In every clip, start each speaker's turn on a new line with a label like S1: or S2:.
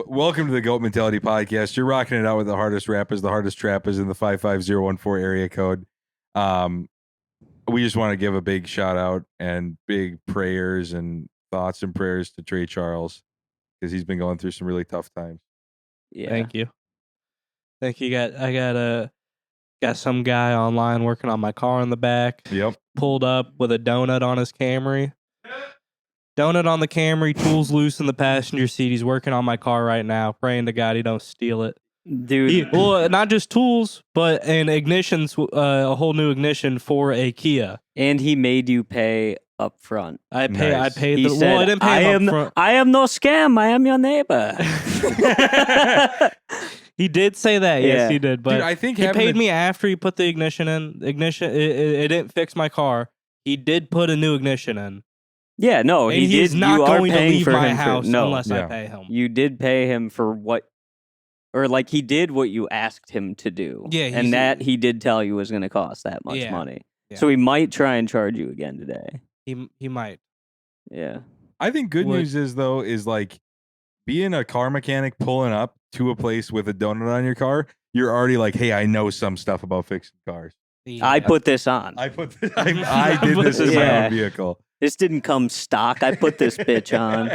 S1: Welcome to the Goat Mentality Podcast. You're rocking it out with the hardest rappers, the hardest trappers in the 55014 area code. We just want to give a big shout out and big prayers and thoughts and prayers to Trey Charles because he's been going through some really tough times.
S2: Yeah.
S3: Thank you. I got some guy online working on my car in the back.
S1: Yep.
S3: Pulled up with a donut on his Camry. Donut on the Camry, tools loose in the passenger seat. He's working on my car right now, praying to God he don't steal it.
S2: Dude.
S3: Well, not just tools, but an ignition, a whole new ignition for a Kia.
S2: And he made you pay up front.
S3: I
S1: Nice.
S3: paid
S2: He
S3: the.
S2: said,
S3: Well, I didn't pay him up front.
S2: I am no scam. I am your neighbor.
S3: He did say that. Yes,
S2: Yeah.
S3: he did. But
S1: Dude, I think
S3: he
S1: having
S3: paid
S1: the-
S3: me after he put the ignition in. It didn't fix my car. He did put a new ignition in.
S2: Yeah, no,
S3: And
S2: he
S3: he's
S2: did.
S3: not
S2: you are
S3: going to
S2: paying
S3: leave
S2: for
S3: my
S2: him
S3: house
S2: no,
S3: unless I
S1: Yeah.
S3: pay him.
S2: you did pay him for what, or like he did what you asked him to do.
S3: Yeah, he's-
S2: and that he did tell you was going to cost that much
S3: Yeah.
S2: money.
S3: Yeah.
S2: So he might try and charge you again today.
S3: He might.
S2: Yeah.
S1: I think good
S3: What-
S1: news is though is like being a car mechanic pulling up to a place with a donut on your car. You're already like, hey, I know some stuff about fixing cars.
S2: I put this on.
S1: I did this in my
S2: Yeah.
S1: own vehicle.
S2: This didn't come stock. I put this bitch on.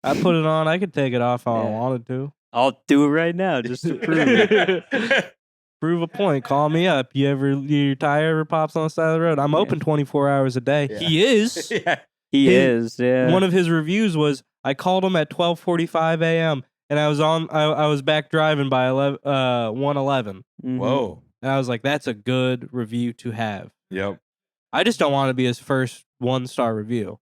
S3: I put it on. I could take it off if I
S2: Yeah.
S3: wanted to.
S2: I'll do it right now just to prove it.
S3: Prove a point. Call me up. Your tire ever pops on the side of the road? I'm open 24 hours a day.
S1: Yeah.
S3: He is.
S1: Yeah.
S2: He
S3: His-
S2: is, yeah.
S3: One of his reviews was I called him at 12:45 a.m. and I was back driving by 1:11.
S2: Mhm.
S1: Whoa.
S3: And I was like, that's a good review to have.
S1: Yep.
S3: I just don't want to be his first 1-star review.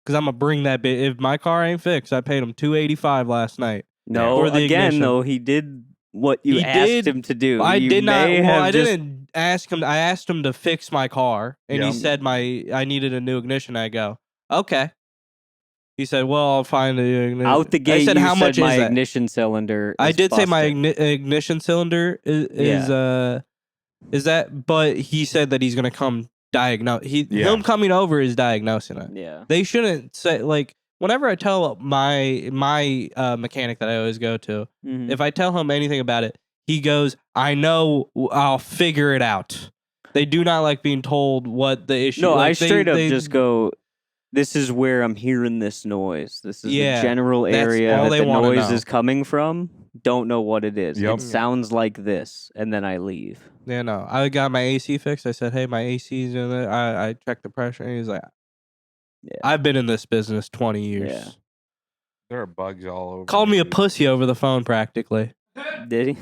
S3: Because I'm going to bring that bit. If my car ain't fixed, I paid him $285 last night.
S2: No,
S3: For the
S2: again,
S3: ignition.
S2: though, he did what you
S3: He
S2: asked
S3: did-
S2: him to do.
S3: I
S2: You
S3: did not.
S2: may
S3: Well,
S2: have
S3: I
S2: just-
S3: didn't ask him. I asked him to fix my car, and
S1: Yeah.
S3: he said I needed a new ignition. I go, okay. He said, well, I'll find the ignition.
S2: Out the gate,
S3: I said,
S2: you
S3: how
S2: said
S3: much
S2: my
S3: is that?
S2: ignition cylinder
S3: I
S2: is
S3: did say my
S2: busted.
S3: ignition cylinder is that, but he said that he's gonna come diagnose.
S1: Yeah.
S3: Him coming over is diagnosing it.
S2: Yeah.
S3: They shouldn't say like. Whenever I tell my mechanic that I always go to,
S2: Mhm.
S3: if I tell him anything about it, he goes, "I know, I'll figure it out." They do not like being told what the issue.
S2: No, I
S3: like,
S2: straight up
S3: they
S2: just go, this is where I'm hearing this noise. This is
S3: Yeah,
S2: the general
S3: that's
S2: area
S3: all
S2: that
S3: they
S2: the
S3: wanna
S2: noise
S3: know.
S2: is coming from. Don't know what it is.
S1: Yep.
S2: It sounds like this, and then I leave.
S3: Yeah, no. I got my AC fixed. I said, "Hey, my AC's in there." I checked the pressure, and he's like,
S2: Yeah.
S3: "I've been in this business 20 years."
S2: Yeah.
S1: There are bugs all over.
S3: Called me a
S1: dude.
S3: pussy over the phone, practically.
S2: Did he?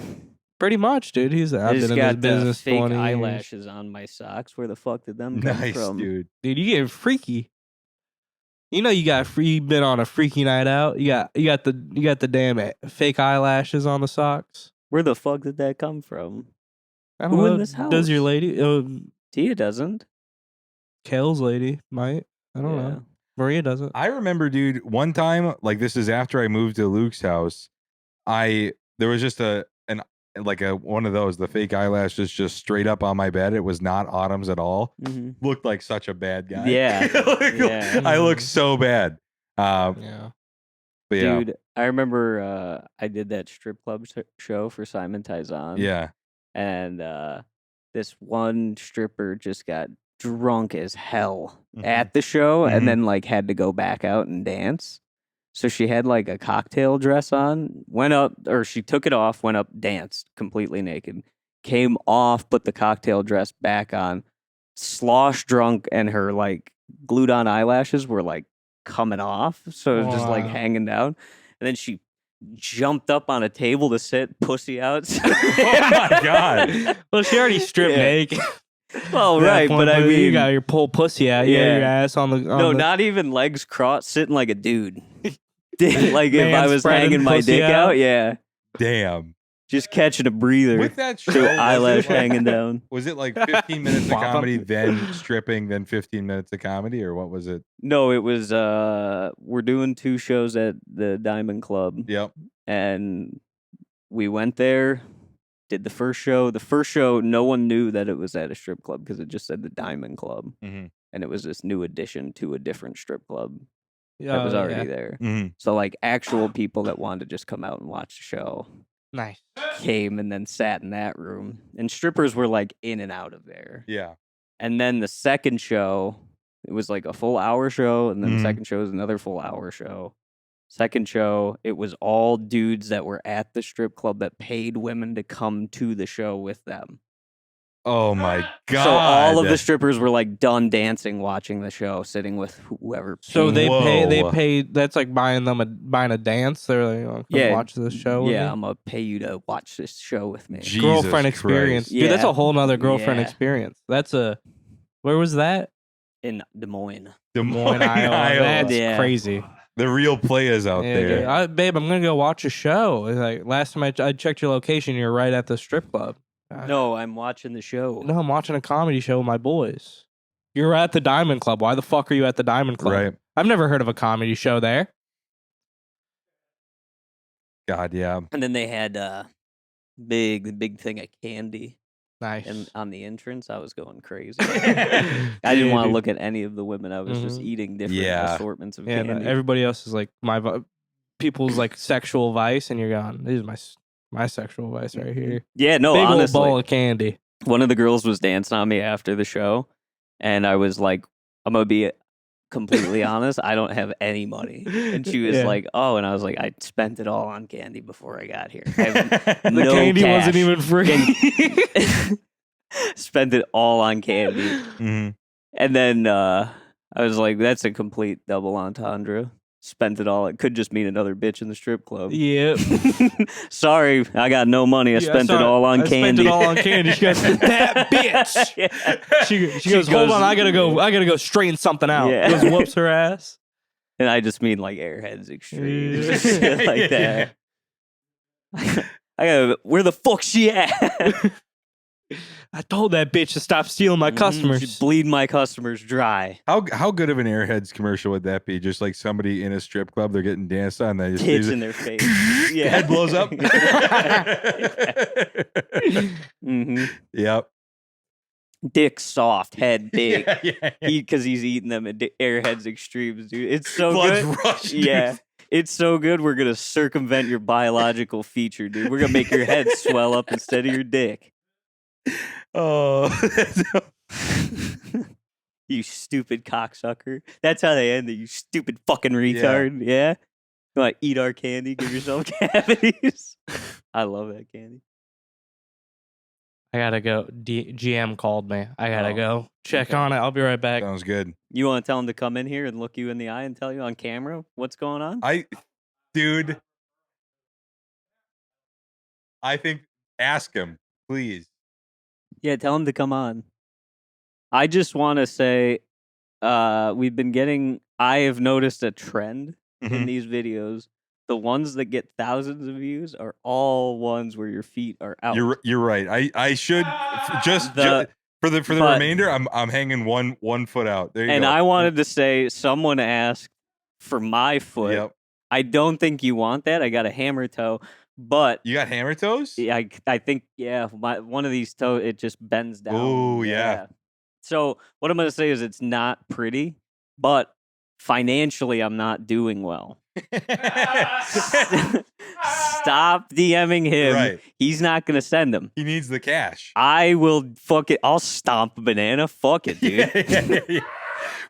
S3: Pretty much, dude. He's
S2: I
S3: I've
S2: just
S3: been in
S2: got
S3: this business
S2: fake
S3: 20 years.
S2: eyelashes on my socks. Where the fuck did them come
S1: Nice,
S2: from?
S1: dude.
S3: Dude, you getting freaky. You know you been on a freaky night out. You got the damn fake eyelashes on the socks.
S2: Where the fuck did that come from?
S3: I don't
S2: Who
S3: know.
S2: in this
S3: Does your
S2: house?
S3: lady?
S2: Tia doesn't.
S3: Kale's lady might. I don't
S2: Yeah.
S3: know. Maria doesn't.
S1: I remember, dude, one time, like this is after I moved to Luke's house. There was just one of those, the fake eyelashes just straight up on my bed. It was not Autumn's at all.
S2: Mhm.
S1: Looked like such a bad guy.
S2: Yeah. Yeah.
S1: I look so bad.
S3: Yeah.
S1: But yeah.
S2: Dude, I remember I did that strip club show for Simon Tyson.
S1: Yeah.
S2: And this one stripper just got drunk as hell
S1: Mhm.
S2: at the show
S1: Mhm.
S2: and then like had to go back out and dance. So she had like a cocktail dress on, she took it off, went up, danced completely naked, came off, put the cocktail dress back on, slosh drunk, and her like glued on eyelashes were like coming off. So it was just like
S3: Wow.
S2: hanging down. And then she jumped up on a table to sit, pussy out.
S1: Oh my God.
S3: Well, she already stripped
S2: Yeah.
S3: naked.
S2: Well,
S3: At that
S2: right,
S3: point,
S2: but I
S3: you
S2: mean,
S3: got your pull pussy out. You got
S2: Yeah.
S3: your ass on the.
S2: no,
S3: the,
S2: not even legs crossed, sitting like a dude. Like if I
S3: Man
S2: was
S3: spreading
S2: hanging my
S3: pussy
S2: dick
S3: out?
S2: out, yeah,
S1: Damn.
S2: just catching a breather,
S1: With that show,
S2: so
S1: was
S2: eyelash
S1: it like-
S2: hanging down.
S1: Was it like 15 minutes of
S3: Pop up.
S1: comedy, then stripping, then 15 minutes of comedy, or what was it?
S2: No, it was we're doing 2 shows at the Diamond Club,
S1: Yep.
S2: and we went there, did the first show. The first show, no one knew that it was at a strip club because it just said the Diamond Club,
S1: Mhm.
S2: and it was this new addition to a different strip club. that was
S3: Oh,
S2: already
S3: yeah.
S2: there.
S1: Mhm.
S2: So like actual people that wanted to just come out and watch the show
S3: Nice.
S2: came and then sat in that room. And strippers were like in and out of there.
S1: Yeah.
S2: And then the second show, it was like a full hour show, and then
S1: Mhm.
S2: the second show was another full hour show. Second show, it was all dudes that were at the strip club that paid women to come to the show with them.
S1: Oh my god.
S2: So all of the strippers were like done dancing, watching the show, sitting with whoever.
S3: So
S2: paid.
S3: they
S1: Whoa.
S3: pay. That's like buying a dance. They're like, oh, come watch this show. with
S2: Yeah,
S3: me.
S2: I'm gonna pay you to watch this show with me.
S1: Jesus
S3: Girlfriend
S1: Christ.
S3: experience, dude. That's
S2: Yeah.
S3: a whole nother girlfriend
S2: Yeah.
S3: experience. That's a. Where was that?
S2: In Des Moines.
S1: Des Moines,
S3: Iowa. That's
S2: Yeah.
S3: crazy.
S1: The real players out
S3: Yeah,
S1: there.
S3: dude. Babe, I'm gonna go watch a show. It's like last time I checked your location, you're right at the strip club.
S2: No, I'm watching the show.
S3: No, I'm watching a comedy show with my boys. You're at the Diamond Club. Why the fuck are you at the Diamond Club?
S1: Right.
S3: I've never heard of a comedy show there.
S1: God, yeah.
S2: And then they had the big thing of candy.
S3: Nice.
S2: And on the entrance, I was going crazy. I didn't want to look at any of the women. I was just
S3: Mhm.
S2: eating different
S1: Yeah.
S2: assortments of
S3: Yeah,
S2: candy.
S3: everybody else is like people's like sexual vice, and you're going, this is my sexual vice right here.
S2: Yeah, no,
S3: Big old
S2: honestly,
S3: ball of candy.
S2: one of the girls was dancing on me after the show, and I was like, I'm gonna be completely honest, I don't have any money. And she was
S3: Yeah.
S2: like, oh, and I was like, I spent it all on candy before I got here. I have
S3: The
S2: no
S3: candy
S2: cash.
S3: wasn't even free.
S2: Spent it all on candy.
S1: Mhm.
S2: And then I was like, that's a complete double entendre. Spent it all. It could just mean another bitch in the strip club.
S3: Yep.
S2: Sorry, I got no money. I
S3: Yeah,
S2: spent it
S3: sorry,
S2: all on
S3: I
S2: candy.
S3: spent it all on candy. She goes, that bitch.
S2: Yeah.
S3: She goes, hold on, I gotta go straighten something out.
S2: Yeah.
S3: Goes whoops her ass.
S2: And I just mean like Airheads Extreme.
S3: Yeah.
S2: Shit like
S3: Yeah.
S2: that. I gotta, where the fuck she at?
S3: I told that bitch to stop stealing my customers.
S2: She'd bleed my customers dry.
S1: How good of an Airheads commercial would that be? Just like somebody in a strip club, they're getting danced on. They just
S2: Tits in their face. Yeah.
S1: Head blows up.
S2: hmm
S1: Yep.
S2: Dick soft, head big.
S1: Yeah.
S2: Because he's eating them at Airheads Extremes, dude. It's so
S1: Blood's
S2: good.
S1: rushing.
S2: Yeah. It's so good. We're going to circumvent your biological feature, dude. We're going to make your head swell up instead of your dick.
S1: Oh.
S2: You stupid cocksucker. That's how they end it, you stupid fucking retard. Yeah? You want to eat our candy, give yourself cavities? I love that candy.
S3: I gotta go. GM called me. I gotta
S2: Oh,
S3: go check
S2: okay.
S3: on it. I'll be right back.
S1: Sounds good.
S2: You want to tell him to come in here and look you in the eye and tell you on camera what's going on?
S1: Dude, I think, ask him, please.
S2: Yeah, tell him to come on. I just want to say we've been getting, I have noticed a trend in
S1: Mhm.
S2: these videos. The ones that get thousands of views are all ones where your feet are out.
S1: You're right. I should just for the
S2: but-
S1: remainder. I'm hanging one foot out. There you
S2: and
S1: go.
S2: I wanted to say, someone asked for my foot.
S1: Yep.
S2: I don't think you want that. I got a hammer toe, but
S1: You got hammer toes?
S2: yeah, I think one of these toes it just bends down.
S1: Ooh, yeah.
S2: So what I'm gonna say is it's not pretty, but financially I'm not doing well. Stop DMing him.
S1: Right.
S2: He's not gonna send them.
S1: He needs the cash.
S2: I will fuck it. I'll stomp a banana. Fuck it, dude.
S1: Yeah.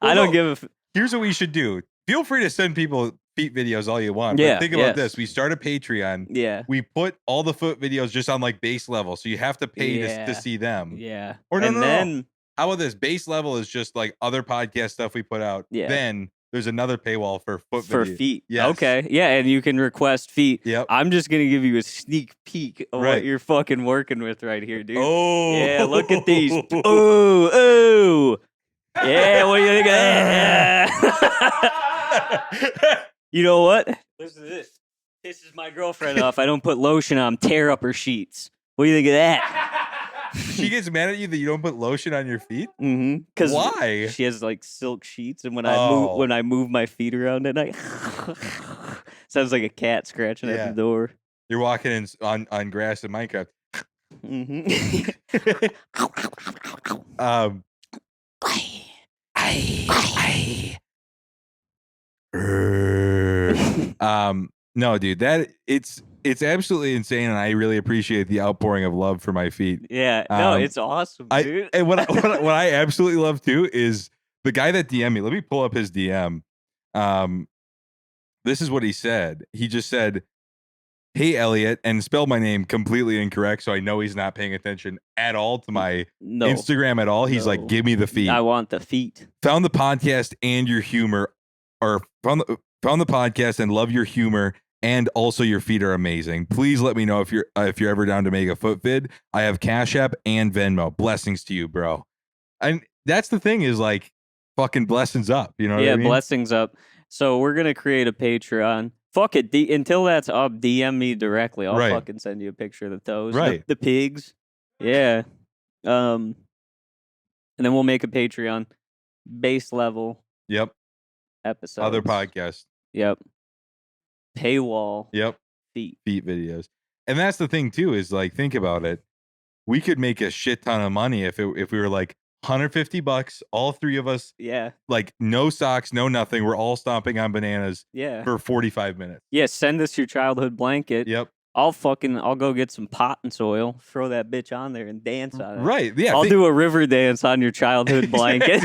S2: I
S1: Well,
S2: don't
S1: no,
S2: give a.
S1: Here's what we should do. Feel free to send people feet videos all you want.
S2: Yeah,
S1: But think about
S2: yes.
S1: this. We start a Patreon.
S2: Yeah.
S1: We put all the foot videos just on like base level. So you have to pay
S2: Yeah.
S1: to see them.
S2: Yeah.
S1: Or no,
S2: and
S1: no, no.
S2: then
S1: How about this? Base level is just like other podcast stuff we put out.
S2: Yeah.
S1: Then there's another paywall for foot
S2: for
S1: videos.
S2: feet.
S1: Yes.
S2: Okay. Yeah, and you can request feet.
S1: Yep.
S2: I'm just gonna give you a sneak peek of
S1: Right.
S2: what you're fucking working with right here, dude.
S1: Oh.
S2: Yeah, look at these. Ooh, ooh. Yeah, what do you think of that? You know what? Listen to this. Pisses my girlfriend off. I don't put lotion on, tear up her sheets. What do you think of that?
S1: She gets mad at you that you don't put lotion on your feet?
S2: Mm-hmm. Because
S1: Why?
S2: she has like silk sheets, and when
S1: Oh.
S2: I move my feet around at night, sounds like a cat scratching
S1: Yeah.
S2: at the door.
S1: You're walking in on grass in Minecraft.
S2: Mm-hmm.
S1: No, dude, that it's absolutely insane, and I really appreciate the outpouring of love for my feet.
S2: Yeah, no,
S1: Um,
S2: it's awesome,
S1: I
S2: dude.
S1: and what I absolutely love too is the guy that DM me. Let me pull up his DM. This is what he said. He just said, "Hey Elliot," and spelled my name completely incorrect, so I know he's not paying attention at all to my
S2: No,
S1: Instagram at all. He's like,
S2: no.
S1: "Give me the feet."
S2: I want the feet.
S1: Found the podcast and your humor, or found the podcast and love your humor, and also your feet are amazing. Please let me know if you're ever down to make a foot vid. I have Cash App and Venmo. Blessings to you, bro. And that's the thing is like fucking blessings up. You know what
S2: Yeah,
S1: I mean?
S2: blessings up. So we're gonna create a Patreon. Fuck it. Until that's up, DM me directly. I'll
S1: Right.
S2: fucking send you a picture of the toes.
S1: Right.
S2: The pigs. Yeah. And then we'll make a Patreon base level
S1: Yep.
S2: episodes.
S1: Other podcast.
S2: Yep. Paywall.
S1: Yep.
S2: Feet.
S1: Feet videos. And that's the thing too, is like, think about it. We could make a shit ton of money if we were like $150, all three of us,
S2: Yeah.
S1: like no socks, no nothing. We're all stomping on bananas
S2: Yeah.
S1: for 45 minutes.
S2: Yeah. Send us your childhood blanket.
S1: Yep.
S2: I'll go get some potting soil, throw that bitch on there and dance on it.
S1: Right. Yeah.
S2: I'll do a river dance on your childhood blanket.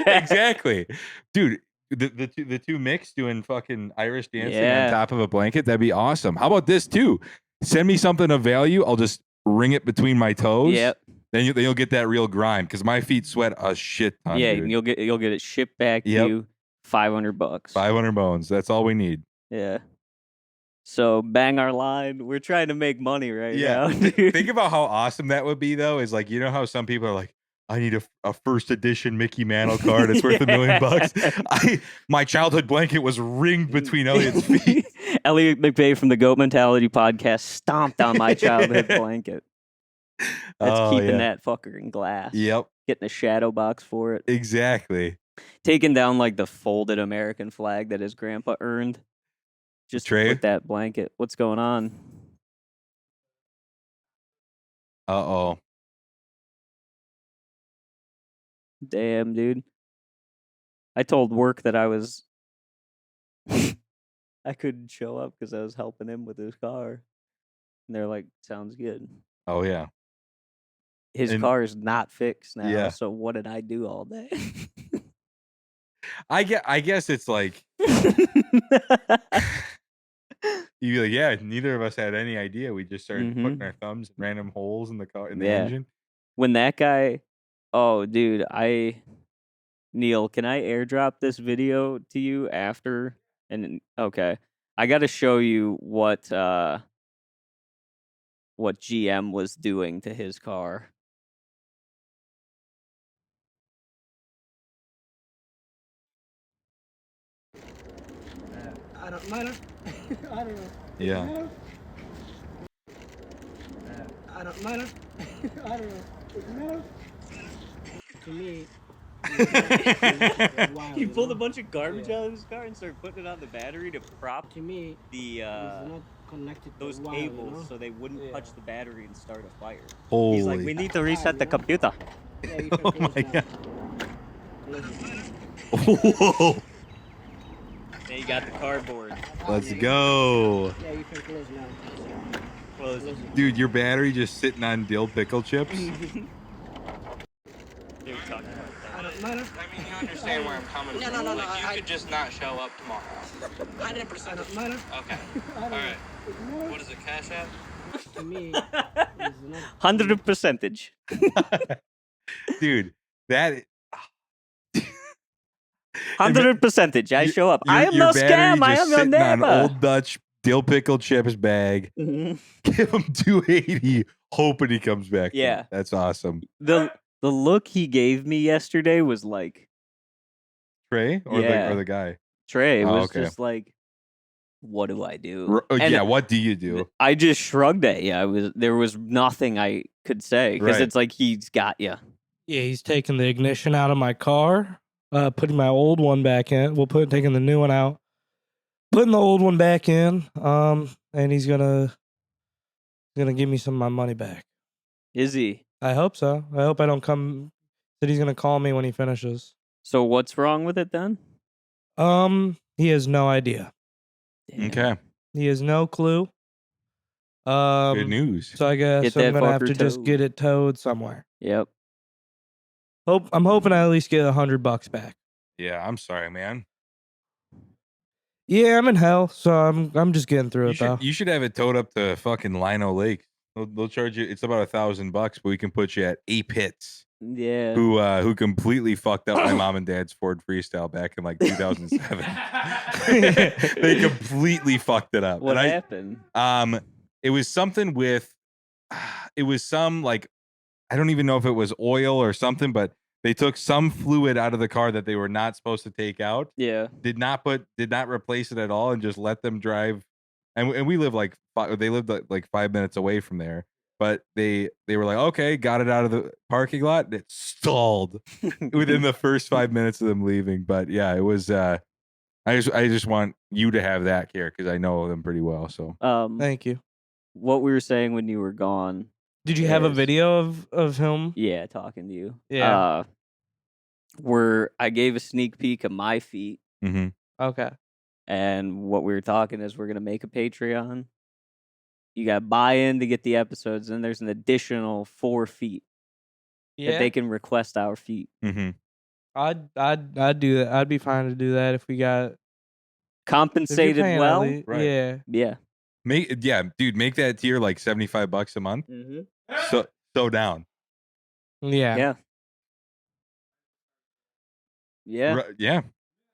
S1: Exactly. Dude, the two mix doing fucking Irish dancing
S2: Yeah.
S1: on top of a blanket, that'd be awesome. How about this too? Send me something of value. I'll just ring it between my toes.
S2: Yep.
S1: Then you'll get that real grime because my feet sweat a shit ton.
S2: Yeah,
S1: dude.
S2: you'll get it shipped back to
S1: Yep.
S2: you, $500.
S1: 500 bones. That's all we need.
S2: Yeah. So bang our line. We're trying to make money right
S1: Yeah.
S2: now. Dude.
S1: Think about how awesome that would be, though. Is like, you know how some people are like, I need a first edition Mickey Mantle card. It's worth $1 million. My childhood blanket was ringed between Elliot's feet.
S2: Elliot McVeigh from the Goat Mentality podcast stomped on my childhood blanket. That's keeping that fucker in glass.
S1: Yep.
S2: Getting a shadow box for it.
S1: Exactly.
S2: Taking down like the folded American flag that his grandpa earned. Just to put that blanket. What's going on?
S1: Uh-oh.
S2: Damn, dude. I told work that I was I couldn't show up because I was helping him with his car. And they're like, sounds good.
S1: Oh yeah.
S2: His car is not fixed now.
S1: Yeah.
S2: So what did I do all day?
S1: I guess it's like you'd be like, yeah, neither of us had any idea. We just started putting our thumbs in random holes in the car in the engine.
S2: When that guy, oh dude, Neil, can I airdrop this video to you after? And okay, I got to show you what GM was doing to his car.
S4: I don't matter. I don't know.
S1: Yeah.
S4: I don't matter. I don't know. It matters. To me, wild,
S2: He pulled
S4: you
S2: a
S4: know?
S2: bunch of garbage out of his car and started putting it on the battery to prop
S4: To me,
S2: the
S4: it's not connected to
S2: those
S4: wild,
S2: cables
S4: you know?
S2: so they wouldn't touch the battery and start a fire.
S1: Holy.
S2: He's like, we need to reset the computer.
S4: Yeah, you can
S1: Oh
S4: close
S1: my
S4: now.
S1: god.
S4: Close it.
S1: Whoa.
S2: Then you got the cardboard.
S1: Let's go.
S4: Yeah, you can close now.
S2: Close it.
S1: Dude, your battery just sitting on dill pickle chips?
S2: They were talking about
S4: I
S2: that.
S4: don't matter.
S5: I mean, you understand where I'm coming
S4: No,
S5: from.
S4: no, no,
S5: Like,
S4: no,
S5: you could just not show up tomorrow.
S4: 100%. I don't matter.
S5: Okay.
S4: I
S5: All
S4: don't
S5: right.
S4: know.
S5: What is it, Cash App?
S4: To me, it's not.
S2: 100%.
S1: Dude, that
S2: 100%. I show up. I am
S1: your
S2: no
S1: battery
S2: scam. I
S1: just
S2: am your
S1: sitting on
S2: neighbor.
S1: Old Dutch dill pickle chips bag. Give him 280, hoping he comes back.
S2: Yeah.
S1: That's awesome.
S2: The look he gave me yesterday was like
S1: Trey or
S2: Yeah.
S1: the guy?
S2: Trey
S1: Oh,
S2: was
S1: okay.
S2: just like, what do I do? And
S1: Yeah, what do you do?
S2: I just shrugged at you. There was nothing I could say because
S1: Right.
S2: it's like he's got you.
S3: Yeah, he's taking the ignition out of my car, putting my old one back in. Taking the new one out, putting the old one back in. And he's gonna give me some of my money back.
S2: Is he?
S3: I hope so. I hope I don't come. That he's gonna call me when he finishes.
S2: So what's wrong with it then?
S3: He has no idea.
S2: Damn.
S1: Okay.
S3: He has no clue.
S1: Good news.
S3: So I guess
S2: Get
S3: I'm
S2: that
S3: gonna have
S2: fucker
S3: to just
S2: towed.
S3: get it towed somewhere.
S2: Yep.
S3: I'm hoping I at least get $100 back.
S1: Yeah, I'm sorry, man.
S3: Yeah, I'm in hell, so I'm just getting through
S1: You
S3: it though.
S1: should should have it towed up to fucking Lino Lake. They'll charge you. It's about $1,000, but we can put you at Ape Hits,
S2: Yeah.
S1: who completely fucked up my mom and dad's Ford Freestyle back in like 2007. They completely fucked it up.
S2: What
S1: And
S2: happened?
S1: it was something with, it was some like, I don't even know if it was oil or something, but they took some fluid out of the car that they were not supposed to take out.
S2: Yeah.
S1: Did not replace it at all, and just let them drive. And we live like they lived like 5 minutes away from there, but they were like, okay, got it out of the parking lot, and it stalled within the first 5 minutes of them leaving. But yeah, it was. I just want you to have that care because I know them pretty well. So
S3: Thank you.
S2: What we were saying when you were gone.
S3: Did you have a
S2: is-
S3: video of him?
S2: Yeah, talking to you.
S3: Yeah.
S2: Where I gave a sneak peek of my feet,
S3: Okay.
S2: and what we were talking is we're gonna make a Patreon. You got buy in to get the episodes, and there's an additional 4 feet that they can request our feet.
S3: I'd do that. I'd be fine to do that if we got if you're
S2: Compensated
S3: paying at
S2: well.
S3: least-
S1: Right.
S3: Yeah.
S2: Yeah.
S1: make that tier like $75 a month.
S2: Mm-hmm.
S1: So down.
S3: Yeah.
S2: Yeah. Yeah.
S1: Yeah,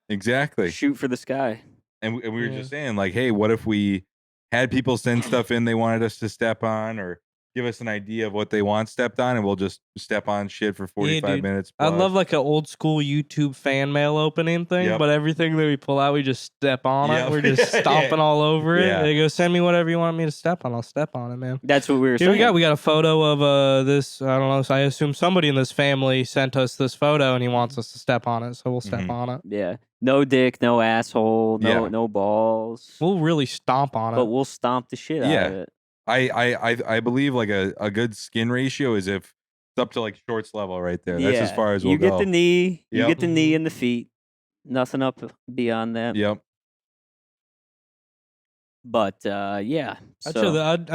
S1: exactly.
S2: Shoot for the sky.
S1: And we were
S3: Yeah.
S1: just saying, like, hey, what if we had people send stuff in they wanted us to step on, or give us an idea of what they want stepped on, and we'll just step on shit for 45
S3: dude.
S1: minutes.
S3: I
S1: plus.
S3: love like an old school YouTube fan mail opening thing,
S1: Yep.
S3: but everything that we pull out, we just step on
S1: Yep.
S3: it. We're just
S1: Yeah.
S3: stomping all over it.
S1: Yeah.
S3: They go, send me whatever you want me to step on. I'll step on it, man.
S2: That's what we were
S3: Here
S2: saying.
S3: we got a photo of this. I don't know. So I assume somebody in this family sent us this photo, and he wants us to step on it, so we'll step
S1: Mhm.
S3: on it.
S2: Yeah. No dick, no asshole,
S1: Yeah.
S2: no balls.
S3: We'll really stomp on
S2: But
S3: it.
S2: we'll stomp the shit out
S1: Yeah.
S2: of it.
S1: I believe like a good skin ratio is if it's up to like shorts level right there. That's as far as we'll
S2: you get
S1: go.
S2: the knee, you
S1: Yep.
S2: get the knee and the feet. Nothing up beyond that.
S1: Yep.
S2: But yeah.
S3: I'd
S2: So,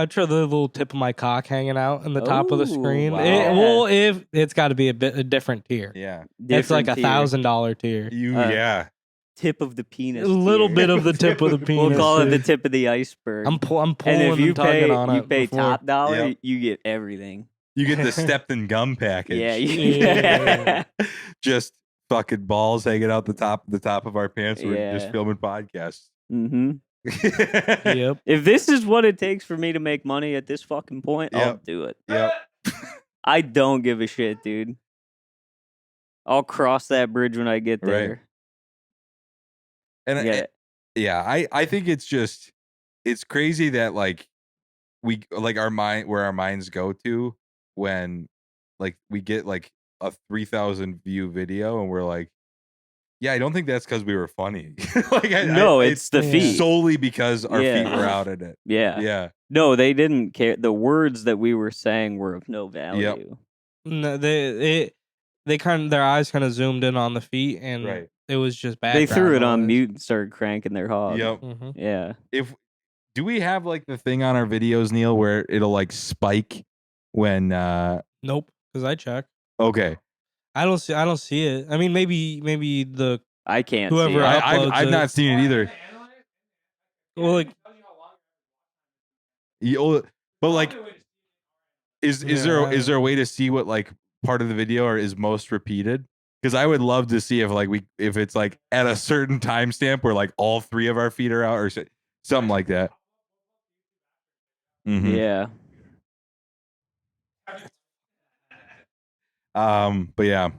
S3: show the little tip of my cock hanging out in the top of the
S2: Ooh,
S3: screen.
S2: wow.
S3: If it's got to be a different tier.
S1: Yeah.
S3: It's like
S2: different tier.
S3: $1,000 tier.
S1: Yeah.
S2: Tip of the penis.
S3: A little
S2: tier.
S3: bit of the tip of the penis.
S2: We'll call it the
S3: dude.
S2: tip of the iceberg.
S3: I'm pulling
S2: and if you
S3: and tugging
S2: pay,
S3: on it.
S2: you pay
S3: before.
S2: top dollar,
S1: Yep.
S2: you get everything.
S1: You get the stepped and gum package.
S2: Yeah.
S3: Yeah.
S1: Just fucking balls hanging out the top of our pants. We're just
S2: Yeah.
S1: filming podcasts.
S2: Mm-hmm.
S3: Yep.
S2: If this is what it takes for me to make money at this fucking point, I'll
S1: Yep.
S2: do it.
S1: Yep.
S2: I don't give a shit, dude. I'll cross that bridge when I get
S1: Right.
S2: there.
S1: And
S2: Yeah.
S1: I think it's crazy that like we like our minds go to when like we get like a 3,000 view video and we're like, yeah, I don't think that's because we were funny. Like
S2: No, it's the
S3: Yeah.
S2: feet.
S1: solely because our
S2: Yeah.
S1: feet were out in it.
S2: Yeah.
S1: Yeah.
S2: No, they didn't care. The words that we were saying were of no value.
S3: No, they kind of their eyes kind of zoomed in on the feet, and
S1: Right.
S3: it was just
S2: They
S3: background
S2: threw it on
S3: noise.
S2: mute and started cranking their hog.
S1: Yep.
S3: Mhm.
S2: Yeah.
S1: Do we have like the thing on our videos, Neil, where it'll like spike when
S3: Nope, because I check.
S1: okay.
S3: I don't see it. I mean, maybe the
S2: I can't
S3: Whoever
S2: see it.
S3: uploads
S1: I've
S3: it.
S1: not seen it either.
S3: well, like
S1: But like is
S3: Yeah.
S1: there a way to see what like part of the video or is most repeated? Because I would love to see if it's like at a certain timestamp where like all 3 of our feet are out or something like that. Mhm.
S2: Yeah.
S1: But yeah.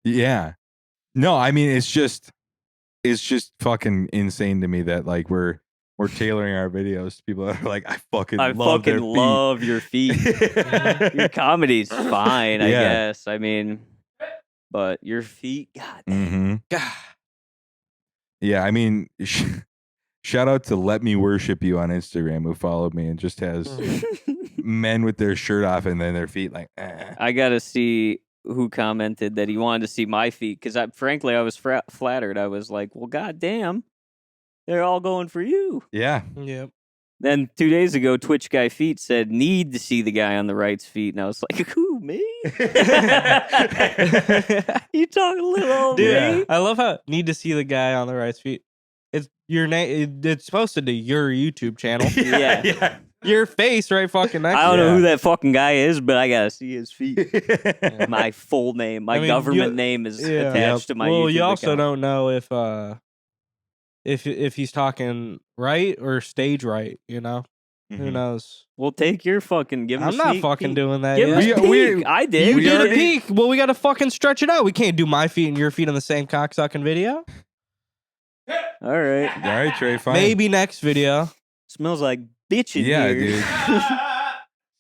S1: Yeah. No, I mean it's just fucking insane to me that like we're tailoring our videos to people that are like, I fucking love their feet.
S2: love your feet. Your comedy's fine, I
S1: Yeah.
S2: guess. I mean, but your feet, god damn.
S1: Mhm. Yeah, I mean, shout out to Let Me Worship You on Instagram who followed me and just has men with their shirt off and then their feet like.
S2: I gotta see who commented that he wanted to see my feet because frankly I was flattered. I was like, well, goddamn, they're all going for you.
S1: Yeah.
S3: Yep.
S2: Then 2 days ago, Twitch Guy Feet said need to see the guy on the right's feet, and I was like, who, me? You talking little old
S3: Dude,
S2: me?
S3: I love how need to see the guy on the right feet. It's your name. It's supposed to be your YouTube channel.
S2: Yeah.
S3: Your face right fucking next.
S2: I don't
S3: to
S2: know
S3: it.
S2: who that fucking guy is, but I gotta see his feet. My full name, my
S3: I mean,
S2: government name is attached to my
S3: Well,
S2: YouTube
S3: you also
S2: account.
S3: don't know if he's talking right or stage right. You know, who
S1: Mhm.
S3: knows?
S2: Well, take your fucking. Give him.
S3: I'm
S2: a
S3: not
S2: sneak
S3: fucking
S2: peek.
S3: doing that.
S2: Give him
S3: yet.
S2: a peek. I did.
S3: You
S1: We
S3: did
S1: already-
S3: a peek. Well, we got to fucking stretch it out. We can't do my feet and your feet on the same cocksucking video.
S2: All right.
S1: All right, Trey. Fine.
S3: Maybe next video.
S2: Smells like bitch in
S1: Yeah,
S2: here.
S1: dude.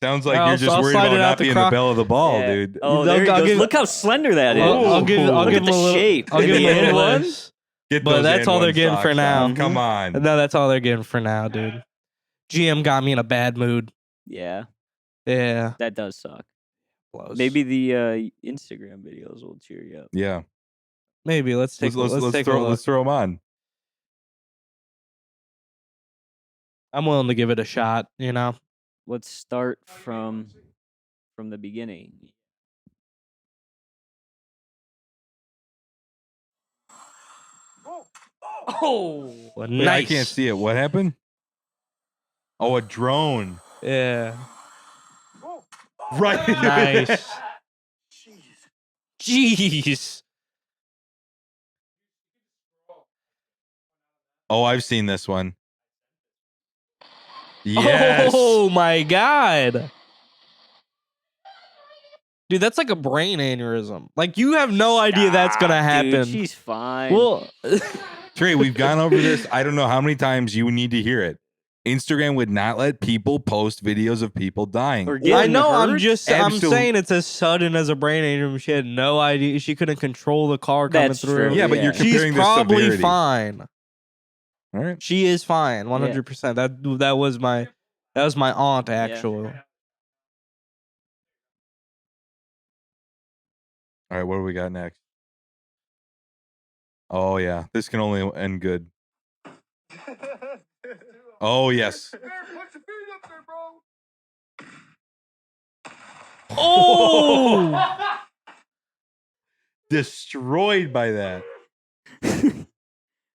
S1: Sounds like
S3: I'll-
S1: you're just
S3: I'll
S1: worried
S3: slide
S1: about
S3: it out
S1: not
S3: the
S1: being
S3: crock-
S1: the bell of the ball,
S2: Yeah.
S1: dude.
S2: Oh, there he
S3: I'll
S2: goes.
S3: give-
S2: Look how slender that is.
S3: I'll give
S2: Look
S3: him
S2: at the
S3: a little
S2: shape.
S3: I'll
S2: in
S3: give
S2: the
S3: him a
S2: end
S3: little
S2: one.
S3: less.
S1: Get
S3: But
S1: those
S3: that's all
S1: N1
S3: they're getting for
S1: socks
S3: now.
S1: off. Come on.
S3: No, that's all they're getting for now, dude. GM got me in a bad mood.
S2: Yeah,
S3: Yeah.
S2: that does suck.
S3: Close.
S2: Maybe the Instagram videos will cheer you up.
S1: Yeah.
S3: Maybe let's take
S1: Let's
S3: take a
S1: throw
S3: look.
S1: let's throw them on.
S3: I'm willing to give it a shot. You know.
S2: Let's start from the beginning.
S3: Oh,
S1: Wait,
S3: nice.
S1: I can't see it. What happened? Oh, a drone.
S3: Yeah.
S1: Right.
S3: Nice. Jeez.
S1: Oh, I've seen this one. Yes.
S3: Oh my god. Dude, that's like a brain aneurysm. Like you have no idea that's gonna
S2: Stop,
S3: happen.
S2: Dude, she's fine.
S3: Well,
S1: Trey, we've gone over this. I don't know how many times you need to hear it. Instagram would not let people post videos of people dying.
S2: Or
S3: I
S2: getting
S3: know. I'm
S2: hurt?
S3: just. I'm saying it's as sudden as a brain aneurysm. She had no idea. She couldn't control the car coming
S2: That's
S3: through.
S2: true.
S1: Yeah, but you're
S2: Yeah.
S1: comparing
S3: She's
S1: the
S3: probably
S1: severity.
S3: fine.
S1: All right.
S3: She is fine. 100%. That was my aunt actually.
S1: All right. What do we got next? Oh yeah, this can only end good. Oh yes.
S3: Oh.
S1: Destroyed by that.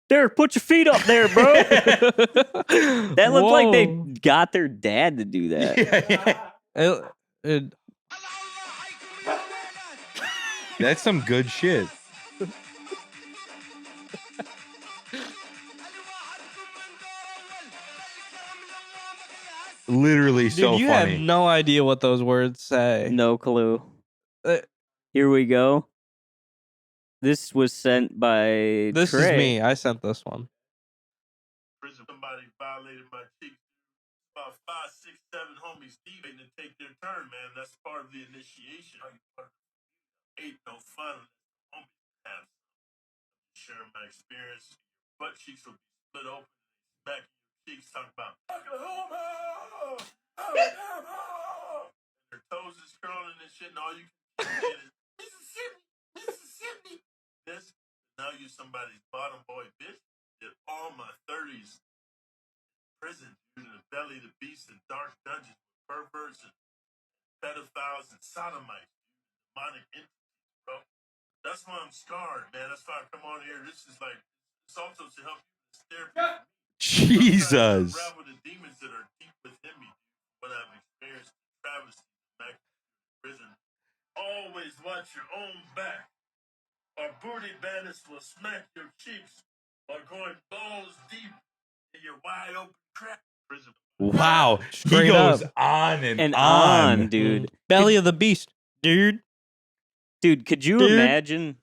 S2: There, put your feet up there, bro. That looked like they
S3: Whoa.
S2: got their dad to do that.
S3: It-
S1: That's some good shit. Literally
S3: dude,
S1: so
S3: you
S1: funny.
S3: have no idea what those words say.
S2: No clue.
S3: Uh,
S2: Here we go. This was sent by
S3: This
S2: Trey.
S3: is me. I sent this one.
S6: Somebody violated my cheeks. About 5, 6, 7 homies deep waiting to take their turn, man. That's part of the initiation. Ain't no fun. Homies have sharing my experience. Butt cheeks will be split open. Back of your cheeks talking about Oklahoma. Their toes is curling and shit, and all you can say is Mississippi, Mississippi. This now you somebody's bottom boy bitch. Did all my 30s prison, dude, in the belly of the beast and dark dungeons with perverts and pedophiles and sodomites, dude, demonic entities, bro. That's why I'm scarred, man. That's why I come on here. This is like, it's also to help you. It's therapy.
S1: Jesus.
S6: Unravel the demons that are deep within me, dude. What I've experienced in travesty, back in prison. Always watch your own back. Or booty bandits will smack your cheeks while going balls deep in your wide open crack. Prison.
S1: Wow.
S3: Straight
S1: he goes
S3: up.
S1: on and,
S2: And
S1: on.
S2: on, dude.
S3: Belly of the beast, dude.
S2: Dude, could you
S3: Dude.
S2: imagine,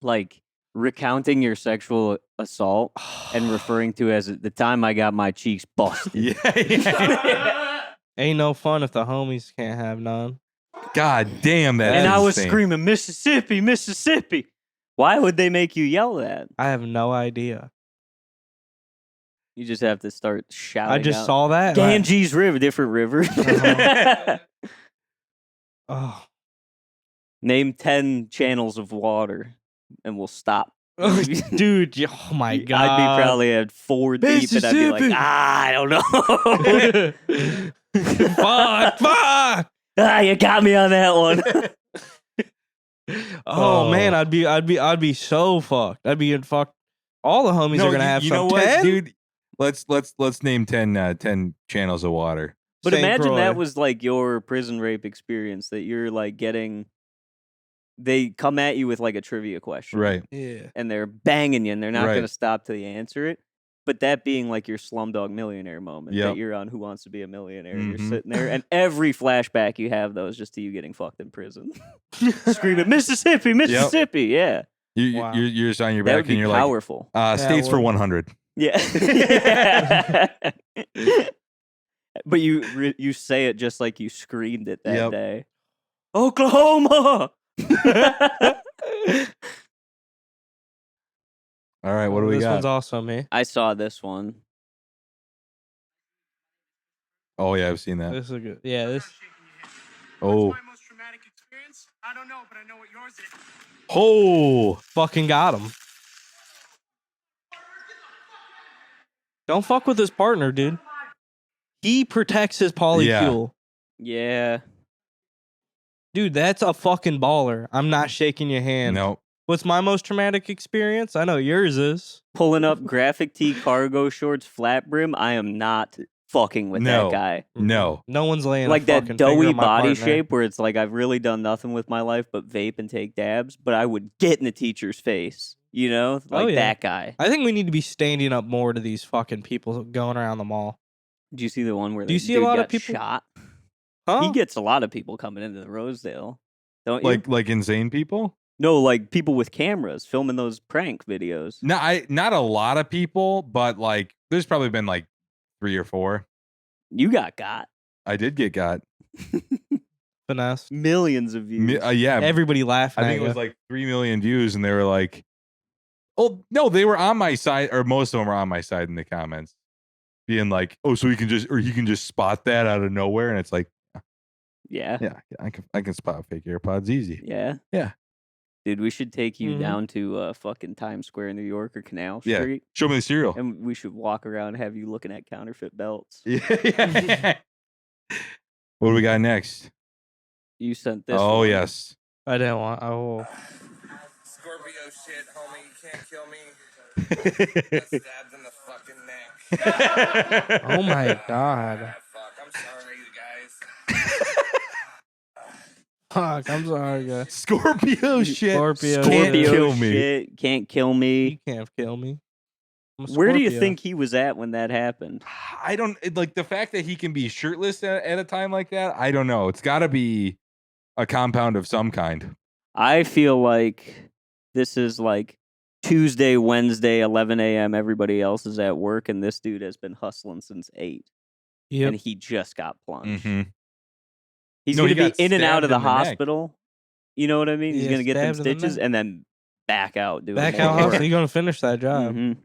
S2: like, recounting your sexual assault and referring to as the time I got my cheeks busted?
S1: Yeah.
S3: Ain't no fun if the homies can't have none.
S1: God damn that.
S2: And
S1: is
S2: I was
S1: insane.
S2: screaming, Mississippi, Mississippi. Why would they make you yell that?
S3: I have no idea.
S2: You just have to start shouting.
S3: I just
S2: out.
S3: saw that. and I-
S2: Ganges River, different river.
S3: Uh-huh. Oh,
S2: Name 10 channels of water, and we'll stop.
S3: Dude, oh my god.
S2: I'd be probably at 4 deep, and I'd be like,
S3: Mississippi.
S2: I don't know.
S3: fuck.
S2: You got me on that one.
S3: Oh man, I'd be so fucked. I'd be in fuck. All the homies are gonna have
S1: you
S3: some.
S1: know what,
S3: 10?
S1: dude? Let's name 10 channels of water.
S2: But
S3: St.
S2: imagine
S3: Croix.
S2: that was like your prison rape experience, that you're like getting. They come at you with like a trivia question,
S1: Right.
S3: Yeah.
S2: and they're banging you, and they're not
S1: Right.
S2: going to stop till you answer it. But that being like your Slumdog Millionaire moment,
S1: Yep.
S2: that you're on Who Wants to Be a Millionaire, and
S1: Mhm.
S2: you're sitting there, and every flashback you have though is just to you getting fucked in prison, screaming Mississippi, Mississippi, yeah.
S3: Wow.
S1: You're just on your
S2: That
S1: back
S2: would be
S1: and you're
S2: powerful.
S1: like, states for
S3: would.
S1: 100.
S2: Yeah. But you say it just like you screamed it that
S1: Yep.
S2: day. Oklahoma.
S1: All right, what do we
S3: This
S1: got?
S3: one's also me.
S2: I saw this one.
S1: Oh yeah, I've seen that.
S3: This is good. Yeah, this.
S1: Oh.
S4: What's my most traumatic experience? I don't know, but I know what yours is.
S3: Oh, fucking got him. Don't fuck with his partner, dude. He protects his polyfuel.
S2: Yeah.
S3: Dude, that's a fucking baller. I'm not shaking your hand.
S1: No.
S3: What's my most traumatic experience? I know yours is.
S2: Pulling up graphic tee cargo shorts, flat brim. I am not fucking with
S1: No.
S2: that guy.
S1: No.
S3: No one's laying
S2: Like
S3: a
S2: that
S3: fucking
S2: doughy
S3: finger on my
S2: body
S3: partner.
S2: shape where it's like I've really done nothing with my life but vape and take dabs, but I would get in the teacher's face. You know? Like
S3: yeah.
S2: that guy.
S3: I think we need to be standing up more to these fucking people going around the mall.
S2: Did you see the one where
S3: Do you
S2: the
S3: see a
S2: dude
S3: lot of
S2: got
S3: people-
S2: shot?
S3: Huh?
S2: He gets a lot of people coming into the Rosedale. Don't you?
S1: Like insane people?
S2: No, like people with cameras filming those prank videos.
S1: No, not a lot of people, but like there's probably been like 3 or 4.
S2: You got.
S1: I did get got.
S3: Finesse.
S2: Millions of views.
S1: Yeah.
S3: Everybody laughing
S1: I
S3: at
S1: think it
S3: you.
S1: was like 3 million views, and they were like, "Oh no, they were on my side, or most of them were on my side in the comments, being like, oh, so you can just spot that out of nowhere," and it's like,
S2: Yeah.
S1: yeah, I can spot fake AirPods easy.
S2: Yeah.
S1: Yeah.
S2: Dude, we should take you
S3: Mhm.
S2: down to fucking Times Square, New York, or Canal
S1: Yeah.
S2: Street,
S1: Show me the cereal.
S2: and we should walk around and have you looking at counterfeit belts.
S1: Yeah. What do we got next?
S2: You sent this.
S1: Oh
S2: one.
S1: yes.
S3: I didn't want. Oh.
S7: Scorpio shit, homie. You can't kill me. Got stabbed in the fucking neck.
S3: Oh my god.
S7: Ah, fuck. I'm sorry, you guys.
S3: Fuck. I'm sorry, guys.
S1: Scorpio shit.
S3: Scorpio
S1: Can't
S3: shit.
S1: kill me.
S2: Shit, can't kill me.
S3: You can't kill me. I'm a
S2: Where do you
S3: Scorpio.
S2: think he was at when that happened?
S1: I don't like the fact that he can be shirtless at a time like that. I don't know. It's got to be a compound of some kind.
S2: I feel like this is like Tuesday, Wednesday, 11 a.m. Everybody else is at work, and this dude has been hustling since 8,
S3: Yep.
S2: and he just got plunged.
S1: Mm-hmm.
S2: He's
S1: No, he
S2: going to
S1: got
S2: be in and out
S1: stabbed
S2: of the
S1: in the neck.
S2: hospital. You know what I mean? He's
S3: Yeah,
S2: going to get them
S3: stabbed in the
S2: stitches
S3: neck.
S2: and then back out doing
S3: Back
S2: more
S3: out
S2: work.
S3: hustle. You're gonna finish that job.
S2: Mhm.